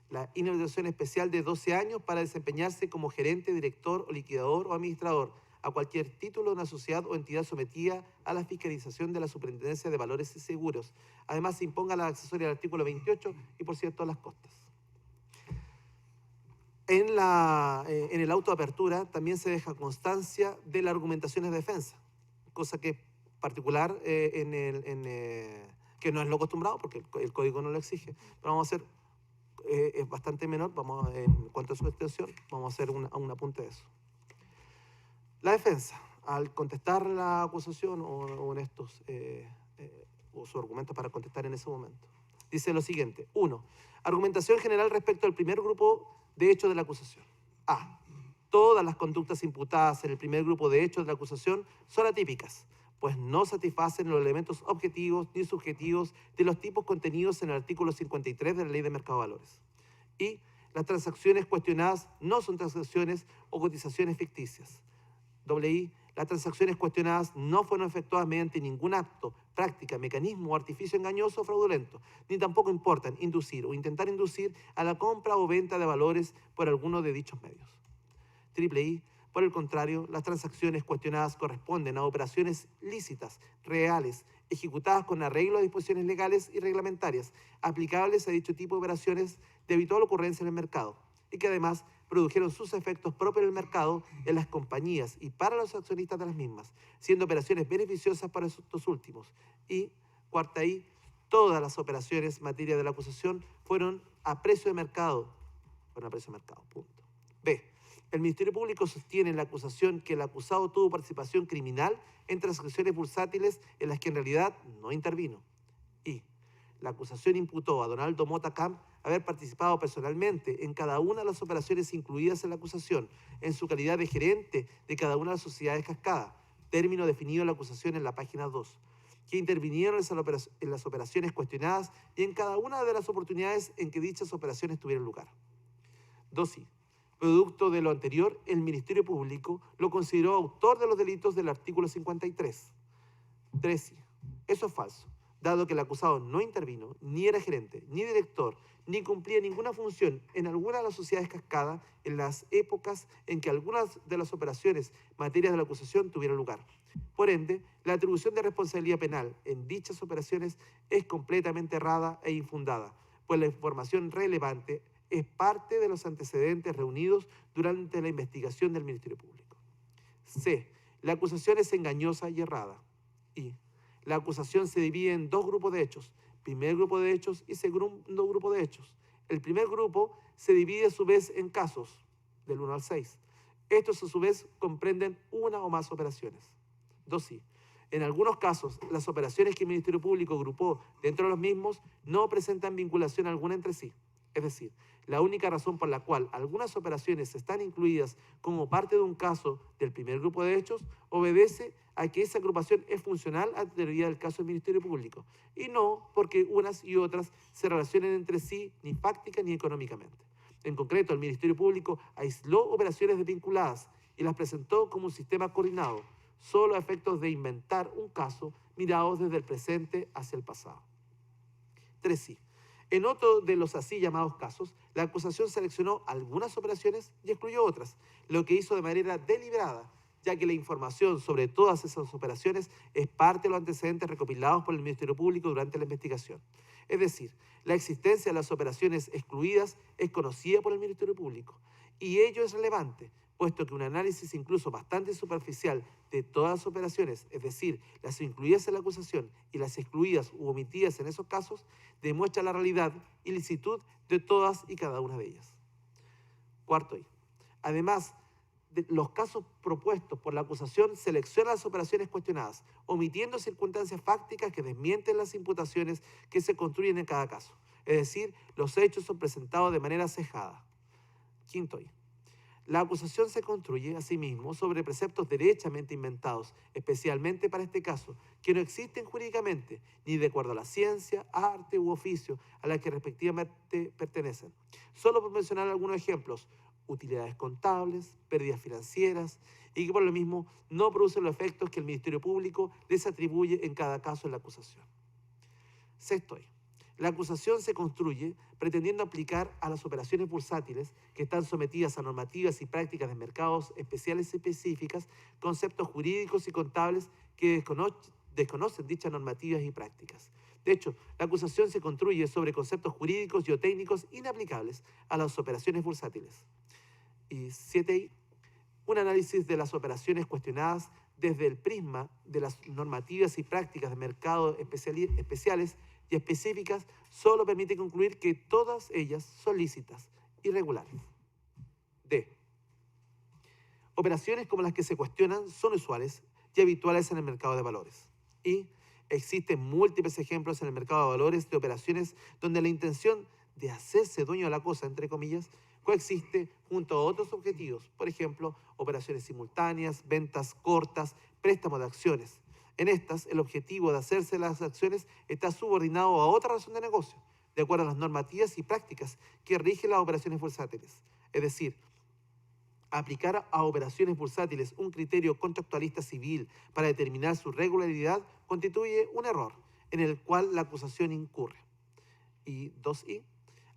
la inhabilitación especial de 12 años para desempeñarse como gerente, director o liquidador o administrador a cualquier título de una sociedad o entidad sometida a la fiscalización de la Superintendencia de Valores y Seguros. Además, se imponga la accesoria del artículo 28 y, por cierto, las costas. En el auto de apertura también se deja constancia de la argumentación de defensa, cosa que es particular, que no es lo acostumbrado porque el código no lo exige. Pero vamos a hacer, es bastante menor, en cuanto a su extensión, vamos a hacer un apunte de eso. La defensa, al contestar la acusación o sus argumentos para contestar en ese momento, dice lo siguiente. 1. Argumentación general respecto al primer grupo de hechos de la acusación. A. Todas las conductas imputadas en el primer grupo de hechos de la acusación son atípicas, pues no satisfacen los elementos objetivos ni subjetivos de los tipos contenidos en el artículo 53 de la Ley de Mercado de Valores. Y las transacciones cuestionadas no son transacciones o cotizaciones ficticias. I. Las transacciones cuestionadas no fueron efectuadas mediante ningún acto, práctica, mecanismo o artificio engañoso o fraudulento, ni tampoco importan inducir o intentar inducir a la compra o venta de valores por alguno de dichos medios. I. Por el contrario, las transacciones cuestionadas corresponden a operaciones lícitas, reales, ejecutadas con arreglo a disposiciones legales y reglamentarias, aplicables a dicho tipo de operaciones de habitual ocurrencia en el mercado, y que además produjeron sus efectos propios en el mercado, en las compañías y para los accionistas de las mismas, siendo operaciones beneficiosas para estos últimos. Y, cuarta I, todas las operaciones materia de la acusación fueron a precio de mercado. Punto. B. El Ministerio Público sostiene en la acusación que el acusado tuvo participación criminal en transacciones bursátiles en las que en realidad no intervino. Y la acusación imputó a Donaldo Mota Camp haber participado personalmente en cada una de las operaciones incluidas en la acusación, en su calidad de gerente de cada una de las sociedades cascada, término definido en la acusación en la página 2, que intervinieron en las operaciones cuestionadas y en cada una de las oportunidades en que dichas operaciones tuvieron lugar. 2. Producto de lo anterior, el Ministerio Público lo consideró autor de los delitos del artículo 53. 3. Eso es falso, dado que el acusado no intervino, ni era gerente, ni director, ni cumplía ninguna función en alguna de las sociedades cascada en las épocas en que algunas de las operaciones materias de la acusación tuvieron lugar. Por ende, la atribución de responsabilidad penal en dichas operaciones es completamente errada e infundada, pues la información relevante es parte de los antecedentes reunidos durante la investigación del Ministerio Público. C. La acusación es engañosa y errada. Y la acusación se divide en dos grupos de hechos, primer grupo de hechos y segundo grupo de hechos. El primer grupo se divide a su vez en casos, del 1 al 6. Estos a su vez comprenden una o más operaciones. 2. En algunos casos, las operaciones que el Ministerio Público agrupó dentro de los mismos no presentan vinculación alguna entre sí. Es decir, la única razón por la cual algunas operaciones están incluidas como parte de un caso del primer grupo de hechos obedece a que esa agrupación es funcional a la teoría del caso del Ministerio Público y no porque unas y otras se relacionen entre sí ni fáctica ni económicamente. En concreto, el Ministerio Público aisló operaciones desvinculadas y las presentó como un sistema coordinado, solo a efectos de inventar un caso mirados desde el presente hacia el pasado. 3. En otro de los así llamados casos, la acusación seleccionó algunas operaciones y excluyó otras, lo que hizo de manera deliberada, ya que la información sobre todas esas operaciones es parte de los antecedentes recopilados por el Ministerio Público durante la investigación. Es decir, la existencia de las operaciones excluidas es conocida por el Ministerio Público, y ello es relevante, puesto que un análisis incluso bastante superficial de todas las operaciones, es decir, las incluidas en la acusación y las excluidas u omitidas en esos casos, demuestra la realidad y licitud de todas y cada una de ellas. 4. Además, los casos propuestos por la acusación seleccionan las operaciones cuestionadas, omitiendo circunstancias fácticas que desmienten las imputaciones que se construyen en cada caso. Es decir, los hechos son presentados de manera sesgada. 5. La acusación se construye, asimismo, sobre preceptos derechamente inventados, especialmente para este caso, que no existen jurídicamente, ni de acuerdo a la ciencia, arte u oficio a la que respectivamente pertenecen. Solo por mencionar algunos ejemplos: utilidades contables, pérdidas financieras, y que por lo mismo no producen los efectos que el Ministerio Público les atribuye en cada caso en la acusación. Sexto eje. La acusación se construye pretendiendo aplicar a las operaciones bursátiles que están sometidas a normativas y prácticas de mercados especiales y específicas, conceptos jurídicos y contables que desconocen dichas normativas y prácticas. De hecho, la acusación se construye sobre conceptos jurídicos y o técnicos inaplicables a las operaciones bursátiles. Y 7i, un análisis de las operaciones cuestionadas desde el prisma de las normativas y prácticas de mercado especiales y específicas solo permite concluir que todas ellas son lícitas y regulares. D. Operaciones como las que se cuestionan son usuales y habituales en el mercado de valores. Y existen múltiples ejemplos en el mercado de valores de operaciones donde la intención de hacerse dueño de la cosa, entre comillas, coexiste junto a otros objetivos, por ejemplo, operaciones simultáneas, ventas cortas, préstamos de acciones. En estas, el objetivo de hacerse las acciones está subordinado a otra razón de negocio, de acuerdo a las normativas y prácticas que rigen las operaciones bursátiles. Es decir, aplicar a operaciones bursátiles un criterio contractualista civil para determinar su regularidad constituye un error en el cual la acusación incurre. Y 2i.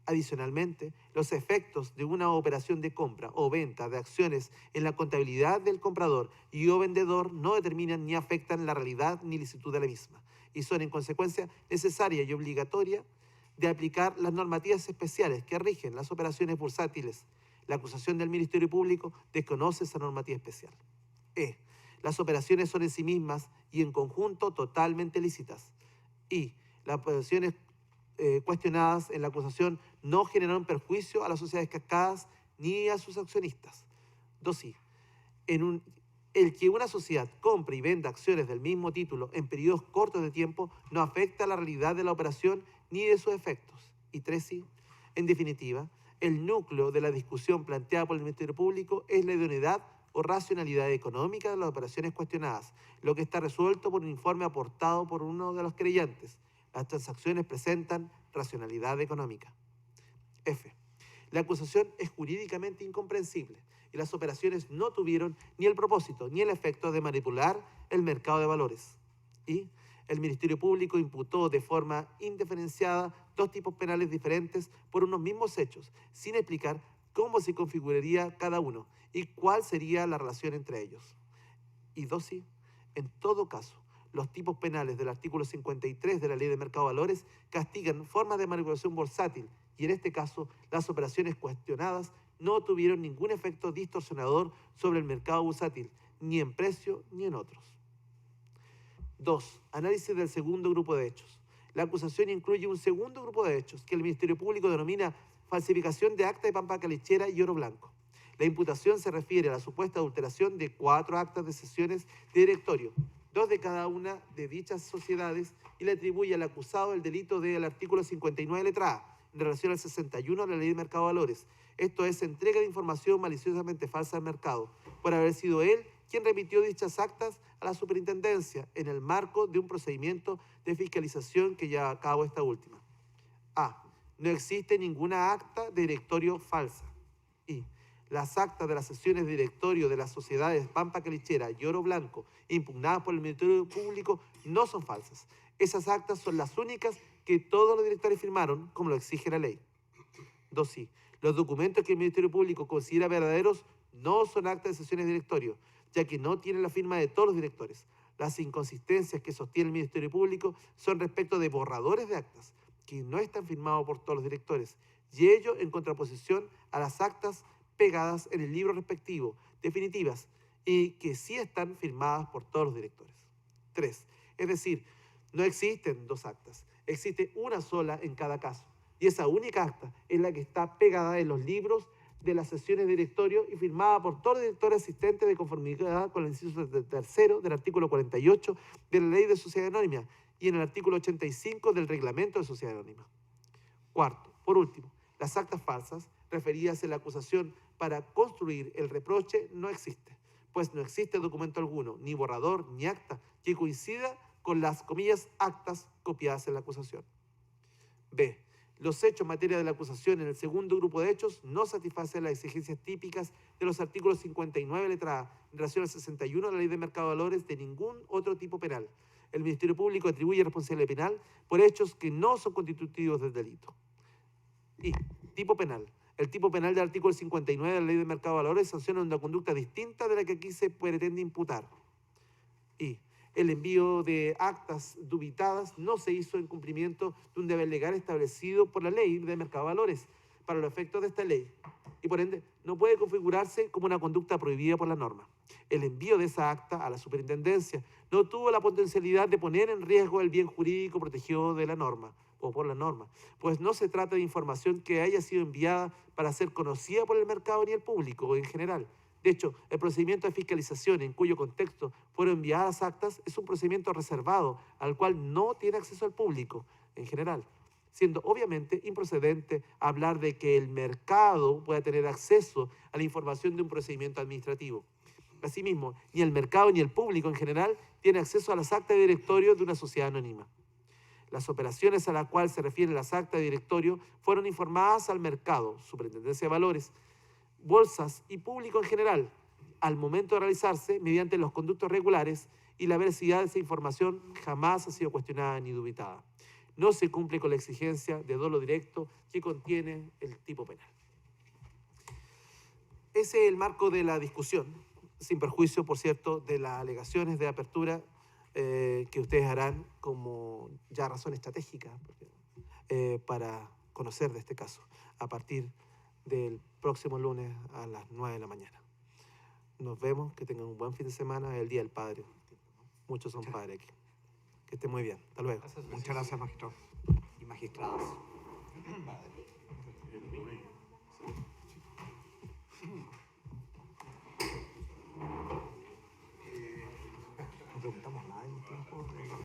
Adicionalmente, los efectos de una operación de compra o venta de acciones en la contabilidad del comprador y o vendedor no determinan ni afectan la realidad ni licitud de la misma, y son en consecuencia necesaria y obligatoria de aplicar las normativas especiales que rigen las operaciones bursátiles. La acusación del Ministerio Público desconoce esa normativa especial. E. Las operaciones son en sí mismas y en conjunto totalmente lícitas. Y las operaciones cuestionadas en la acusación no generaron perjuicio a las sociedades cascadas ni a sus accionistas. 2i. El que una sociedad compre y venda acciones del mismo título en periodos cortos de tiempo no afecta la realidad de la operación ni de sus efectos. Y 3i. En definitiva, el núcleo de la discusión planteada por el Ministerio Público es la idoneidad o racionalidad económica de las operaciones cuestionadas, lo que está resuelto por un informe aportado por uno de los creyentes. Las transacciones presentan racionalidad económica. F. La acusación es jurídicamente incomprensible y las operaciones no tuvieron ni el propósito ni el efecto de manipular el mercado de valores. Y el Ministerio Público imputó de forma indiferenciada dos tipos penales diferentes por unos mismos hechos, sin explicar cómo se configuraría cada uno y cuál sería la relación entre ellos. Y 2i. En todo caso, los tipos penales del artículo 53 de la Ley de Mercado de Valores castigan formas de manipulación bursátil y en este caso las operaciones cuestionadas no tuvieron ningún efecto distorsionador sobre el mercado bursátil, ni en precio ni en otros. 2. Análisis del segundo grupo de hechos. La acusación incluye un segundo grupo de hechos que el Ministerio Público denomina falsificación de acta de pampa calichera y oro blanco. La imputación se refiere a la supuesta adulteración de 4 actas de sesiones de directorio, 2 de cada una de dichas sociedades, y le atribuye al acusado el delito del artículo 59 letra A, en relación al 61 de la Ley de Mercado de Valores. Esto es entrega de información maliciosamente falsa al mercado, por haber sido él quien remitió dichas actas a la superintendencia en el marco de un procedimiento de fiscalización que lleva a cabo esta última. A. No existe ninguna acta de directorio falsa. Y las actas de las sesiones de directorio de las sociedades Pampa Calichera y Oro Blanco impugnadas por el Ministerio Público no son falsas. Esas actas son las únicas que todos los directores firmaron, como lo exige la ley. 2i. Los documentos que el Ministerio Público considera verdaderos no son actas de sesiones de directorio, ya que no tienen la firma de todos los directores. Las inconsistencias que sostiene el Ministerio Público son respecto de borradores de actas, que no están firmados por todos los directores, y ello en contraposición a las actas pegadas en el libro respectivo, definitivas, y que sí están firmadas por todos los directores. 3. Es decir, no existen 2 actas, existe una sola en cada caso, y esa única acta es la que está pegada en los libros de las sesiones de directorio y firmada por todos los directores asistentes de conformidad con el inciso 3 del artículo 48 de la Ley de Sociedad Anónima y en el artículo 85 del Reglamento de Sociedad Anónima. 4. Por último, las actas falsas referidas en la acusación para construir el reproche no existe, pues no existe documento alguno, ni borrador, ni acta, que coincida con las, comillas, actas copiadas en la acusación. B. Los hechos en materia de la acusación en el segundo grupo de hechos no satisfacen las exigencias típicas de los artículos 59, letra A, en relación al 61 de la Ley de Mercado de Valores de ningún otro tipo penal. El Ministerio Público atribuye responsabilidad penal por hechos que no son constitutivos del delito. Y, tipo penal. El tipo penal del artículo 59 de la Ley de Mercado de Valores sanciona una conducta distinta de la que aquí se pretende imputar. Y, el envío de actas dubitadas no se hizo en cumplimiento de un deber legal establecido por la Ley de Mercado de Valores para los efectos de esta ley y por ende no puede configurarse como una conducta prohibida por la norma. El envío de esa acta a la superintendencia no tuvo la potencialidad de poner en riesgo el bien jurídico protegido de la norma o por la norma, pues no se trata de información que haya sido enviada para ser conocida por el mercado ni el público en general. De hecho, el procedimiento de fiscalización en cuyo contexto fueron enviadas actas es un procedimiento reservado al cual no tiene acceso al público en general, siendo obviamente improcedente hablar de que el mercado pueda tener acceso a la información de un procedimiento administrativo. Asimismo, ni el mercado ni el público en general tiene acceso a las actas de directorio de una sociedad anónima. Las operaciones a las cuales se refieren las actas de directorio fueron informadas al mercado, Superintendencia de Valores, bolsas y público en general, al momento de realizarse mediante los conductos regulares y la veracidad de esa información jamás ha sido cuestionada ni dubitada. No se cumple con la exigencia de dolo directo que contiene el tipo penal. Ese es el marco de la discusión, sin perjuicio, por cierto, de las alegaciones de apertura que ustedes harán como ya razón estratégica para conocer de este caso a partir del próximo lunes a las 9 de la mañana. Nos vemos, que tengan un buen fin de semana, el Día del Padre. Muchos son padres aquí. Que estén muy bien. Hasta luego. Muchas gracias, magistrado y magistradas. No preguntamos nada en tiempo.